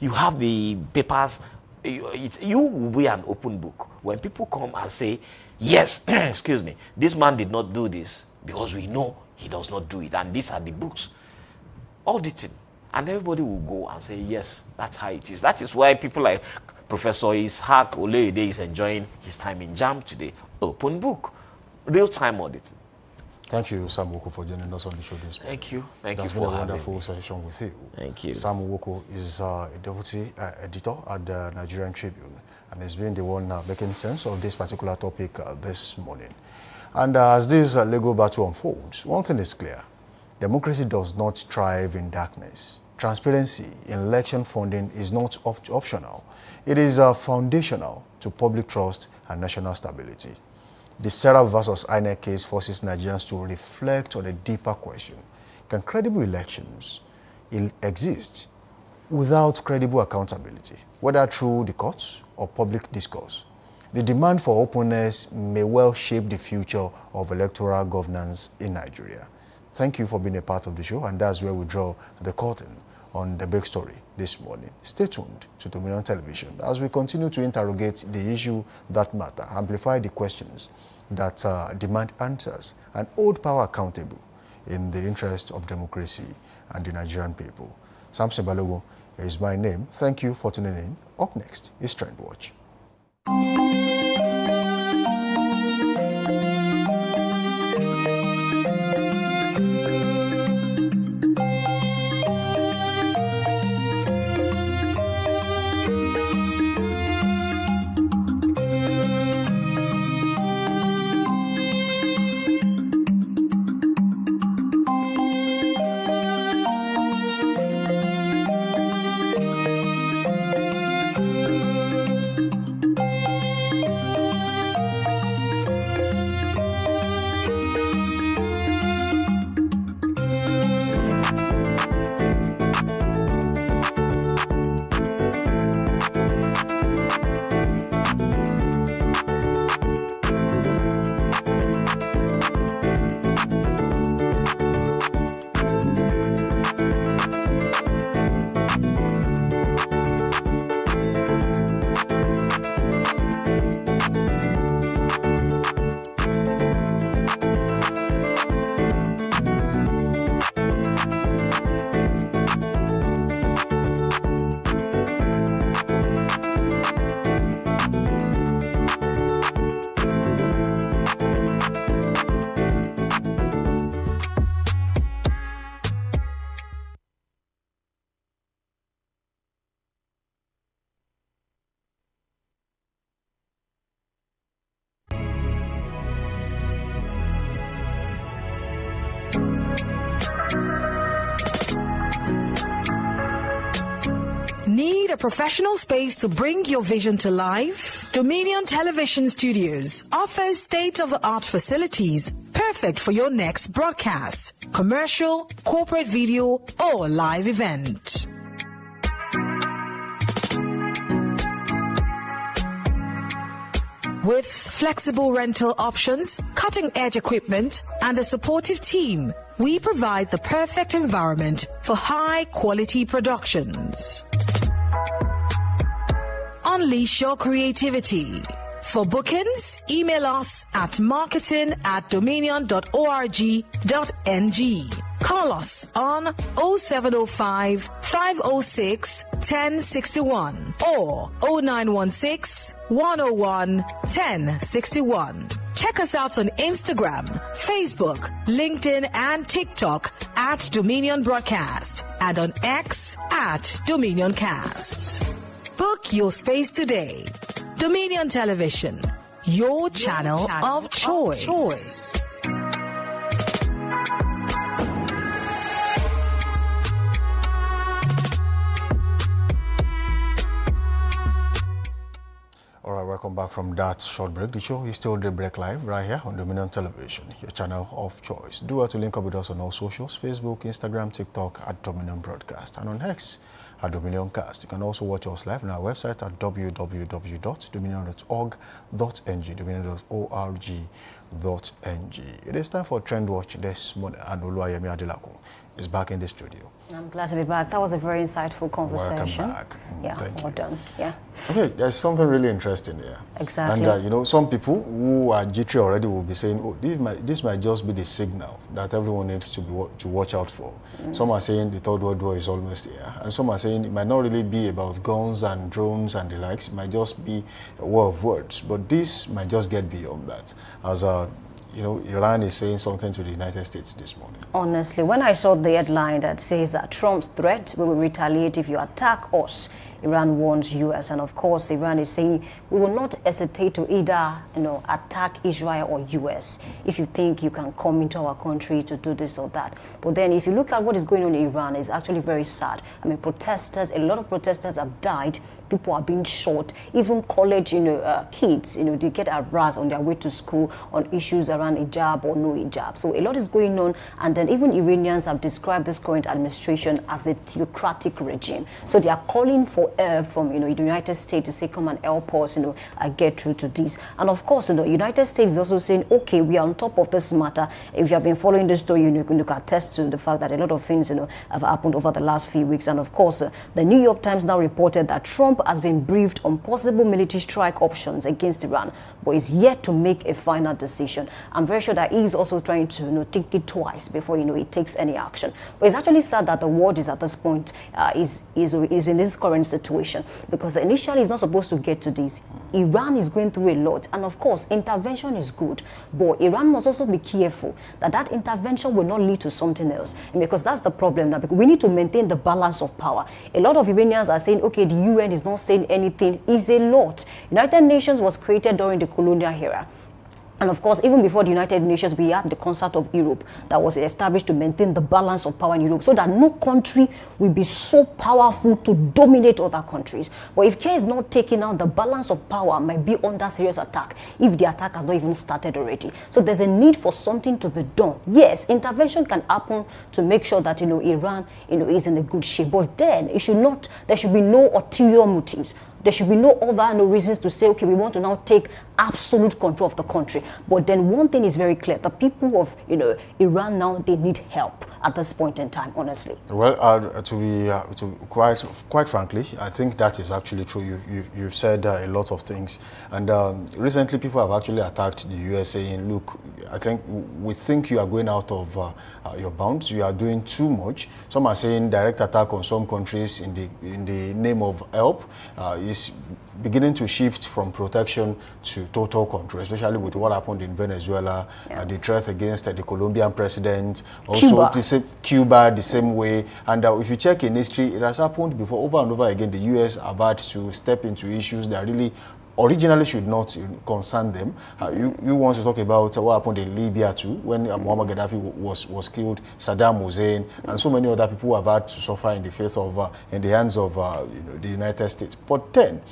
[SPEAKER 6] You have the papers. You will be an open book. When people come and say, yes, excuse me, this man did not do this, because we know he does not do it. And these are the books. Auditing. And everybody will go and say, yes, that's how it is. That is why people like Professor Ishaq Olede is enjoying his time in JAM today. Open book, real-time auditing.
[SPEAKER 1] Thank you, Sam Woko, for joining us on the show this morning.
[SPEAKER 6] Thank you. Thank
[SPEAKER 1] That's
[SPEAKER 6] you
[SPEAKER 1] been
[SPEAKER 6] for
[SPEAKER 1] a
[SPEAKER 6] having
[SPEAKER 1] wonderful
[SPEAKER 6] me.
[SPEAKER 1] session with you.
[SPEAKER 6] Thank you.
[SPEAKER 1] Sam Woko is a deputy editor at the Nigerian Tribune, and has been the one making sense of this particular topic this morning. And as this legal battle unfolds, one thing is clear: democracy does not thrive in darkness. Transparency in election funding is not optional. It is foundational to public trust and national stability. The Serap versus INEC case forces Nigerians to reflect on a deeper question. Can credible elections exist without credible accountability, whether through the courts or public discourse? The demand for openness may well shape the future of electoral governance in Nigeria. Thank you for being a part of the show, and that's where we draw the curtain on the big story this morning. Stay tuned to Dominion Television as we continue to interrogate the issue that matter, amplify the questions that demand answers, and hold power accountable in the interest of democracy and the Nigerian people. Samson Balogo is my name. Thank you for tuning in. Up next is Trend Watch.
[SPEAKER 3] Need a professional space to bring your vision to life? Dominion Television Studios offers state-of-the-art facilities perfect for your next broadcast, commercial, corporate video, or live event. With flexible rental options, cutting-edge equipment, and a supportive team, we provide the perfect environment for high-quality productions. Unleash your creativity. For bookings, email us at marketing@dominion.org.ng. Call us on 0705 506 1061 or 0916 101 1061. Check us out on Instagram, Facebook, LinkedIn, and TikTok at Dominion Broadcast, and on X at Dominion Cast. Book your space today. Dominion Television, your channel of choice.
[SPEAKER 1] All right, welcome back from that short break. The show is still Daybreak Live right here on Dominion Television, your channel of choice. Do well to link up with us on all socials, Facebook, Instagram, TikTok at Dominion Broadcast, and on X at Dominion Cast. You can also watch us live on our website at www.dominion.org.ng, dominion.org.ng. It is time for Trend Watch this morning, and Oluwayemi Adelako is back in the studio.
[SPEAKER 2] I'm glad to be back. That was a very insightful conversation.
[SPEAKER 1] Welcome back.
[SPEAKER 2] Yeah,
[SPEAKER 1] Thank
[SPEAKER 2] well
[SPEAKER 1] you.
[SPEAKER 2] done. Yeah.
[SPEAKER 1] Okay, there's something really interesting here.
[SPEAKER 2] Exactly.
[SPEAKER 1] And you know, some people who are jittery already will be saying, "Oh, this might just be the signal that everyone needs to watch out for." Some are saying the third world war is almost here, and some are saying it might not really be about guns and drones and the likes. It might just be a war of words. But this might just get beyond that, as you know, Iran is saying something to the United States this morning.
[SPEAKER 2] Honestly, when I saw the headline that says that Trump's threat, we will retaliate if you attack us, Iran warns US, and of course Iran is saying we will not hesitate to either, you know, attack Israel or US if you think you can come into our country to do this or that. But then if you look at what is going on in Iran, it's actually very sad. I mean, a lot of protesters have died. People are being shot. Even college, kids, they get harassed on their way to school on issues around hijab or no hijab. So a lot is going on, and then even Iranians have described this current administration as a theocratic regime. So they are calling for help from, the United States to say, come and help us, get through to this. And of course, the United States is also saying, okay, we are on top of this matter. If you have been following the story, you can attest to the fact that a lot of things, have happened over the last few weeks. And of course, the New York Times now reported that Trump has been briefed on possible military strike options against Iran, but is yet to make a final decision. I'm very sure that he is also trying to think it twice before he takes any action. But it's actually sad that the world is at this point is in this current situation, because initially it's not supposed to get to this. Iran is going through a lot, and of course intervention is good, but Iran must also be careful that that intervention will not lead to something else, and because that's the problem now. Because we need to maintain the balance of power. A lot of Iranians are saying, okay, the UN is not saying anything. Is a lot. United Nations was created during the colonial era. And of course, even before the United Nations, we had the Concert of Europe that was established to maintain the balance of power in Europe, so that no country will be so powerful to dominate other countries. But if care is not taken out, the balance of power might be under serious attack if the attack has not even started already. So there's a need for something to be done. Yes, intervention can happen to make sure that Iran is in a good shape, but then there should be no ulterior motives. There should be no reasons to say, okay, we want to now take absolute control of the country. But then one thing is very clear: the people of Iran now, they need help at this point in time. Honestly.
[SPEAKER 1] Well, quite frankly, I think that is actually true. You've said a lot of things, and recently people have actually attacked the US, saying, look, we think you are going out of your bounds. You are doing too much. Some are saying direct attack on some countries in the name of help is beginning to shift from protection to total control, especially with what happened in Venezuela, the threat against the Colombian president, also Cuba the same way. And if you check in history, it has happened before over and over again. The US have had to step into issues that really originally should not concern them. You want to talk about what happened in Libya too, when Muammar Gaddafi was killed, Saddam Hussein, and so many other people have had to suffer in the hands of the United States. But then,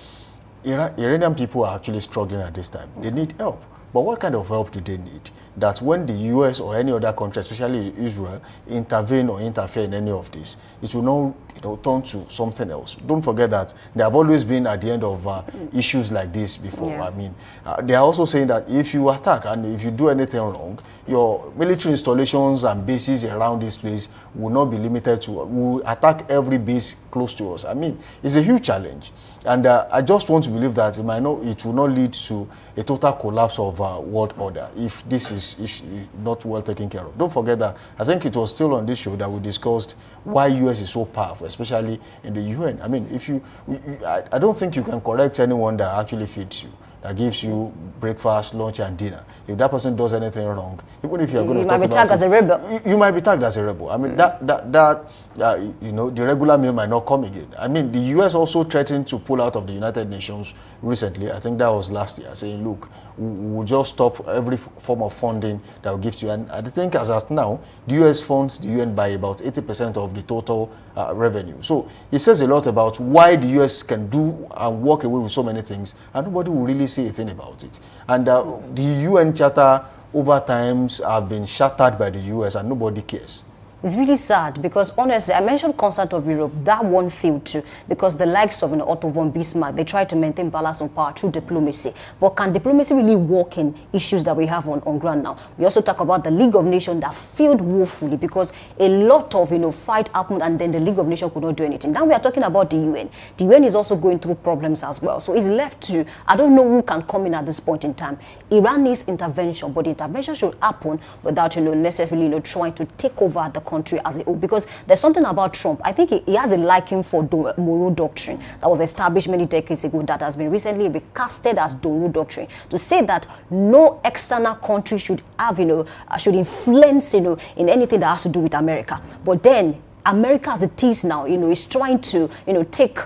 [SPEAKER 1] Iranian people are actually struggling at this time. They need help. But what kind of help do they need? That when the US or any other country, especially Israel, intervene or interfere in any of this, it will not turn to something else. Don't forget that they have always been at the end of issues like this before. Yeah. I mean, they are also saying that if you attack and if you do anything wrong, your military installations and bases around this place will not be limited to, will attack every base close to us. I mean, it's a huge challenge. And I just want to believe that it will not lead to a total collapse of world order if this is not well taken care of. Don't forget that I think it was still on this show that we discussed why US is so powerful, especially in the UN. I mean, I don't think you can correct anyone that actually feeds you, that gives you breakfast, lunch, and dinner. If that person does anything wrong, even if you're going to talk about it, you might be tagged as a rebel. You might be tagged as a rebel. I mean, the regular meal might not come again. I mean, the US also threatened to pull out of the United Nations recently, I think that was last year, saying, look, we'll just stop every form of funding that we give to you. And I think as of now, the US funds the UN by about 80% of the total revenue. So it says a lot about why the US can do and walk away with so many things, and nobody will really say a thing about it. And the UN Charter over times have been shattered by the US, and nobody cares.
[SPEAKER 2] It's really sad because honestly, I mentioned concert of Europe, that one failed too, because the likes of Otto von Bismarck, they tried to maintain balance on power through diplomacy. But can diplomacy really work in issues that we have on ground now? We also talk about the League of Nations that failed woefully because a lot of fight happened and then the League of Nations could not do anything. Now we are talking about the UN. The UN is also going through problems as well. So it's left to, I don't know who can come in at this point in time. Iran needs intervention, but the intervention should happen without necessarily trying to take over the country as a whole, because there's something about Trump. I think he has a liking for Monroe Doctrine that was established many decades ago that has been recently recasted as Monroe Doctrine, to say that no external country should have should influence in anything that has to do with America. But then America as it is now is trying to take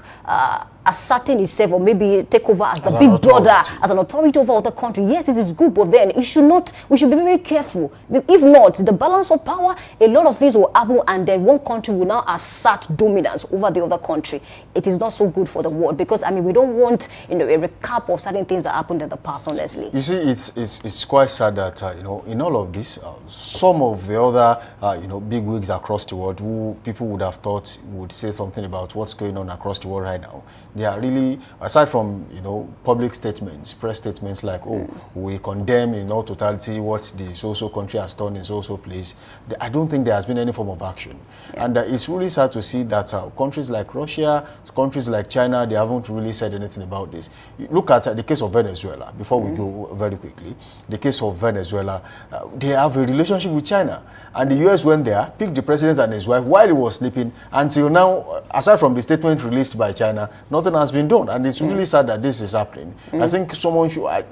[SPEAKER 2] ascertain itself, or maybe take over as the big brother, as an authority over other country. Yes, this is good, but then we should be very careful. If not, the balance of power, a lot of things will happen, and then one country will now assert dominance over the other country. It is not so good for the world, because we don't want a recap of certain things that happened in the past, honestly.
[SPEAKER 1] You see, it's quite sad that in all of this, some of the other big wigs across the world who people would have thought would say something about what's going on across the world right now, they are really, aside from public statements, press statements like, oh, we condemn in all totality what the so-so country has done in so-so place, I don't think there has been any form of action. Yeah. And it's really sad to see that countries like Russia, countries like China, they haven't really said anything about this. Look at the case of Venezuela, before we go very quickly. The case of Venezuela, they have a relationship with China, and the US went there, picked the president and his wife while he was sleeping. Until now, aside from the statement released by China, nothing has been done, and it's really sad that this is happening. I think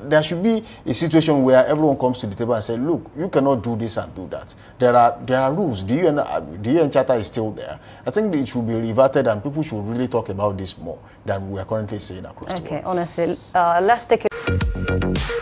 [SPEAKER 1] there should be a situation where everyone comes to the table and says, look, you cannot do this and do that. There are rules. The UN Charter is still there. I think it should be reverted, and people should really talk about this more than we are currently saying across the world.
[SPEAKER 2] Okay, honestly, let's take it.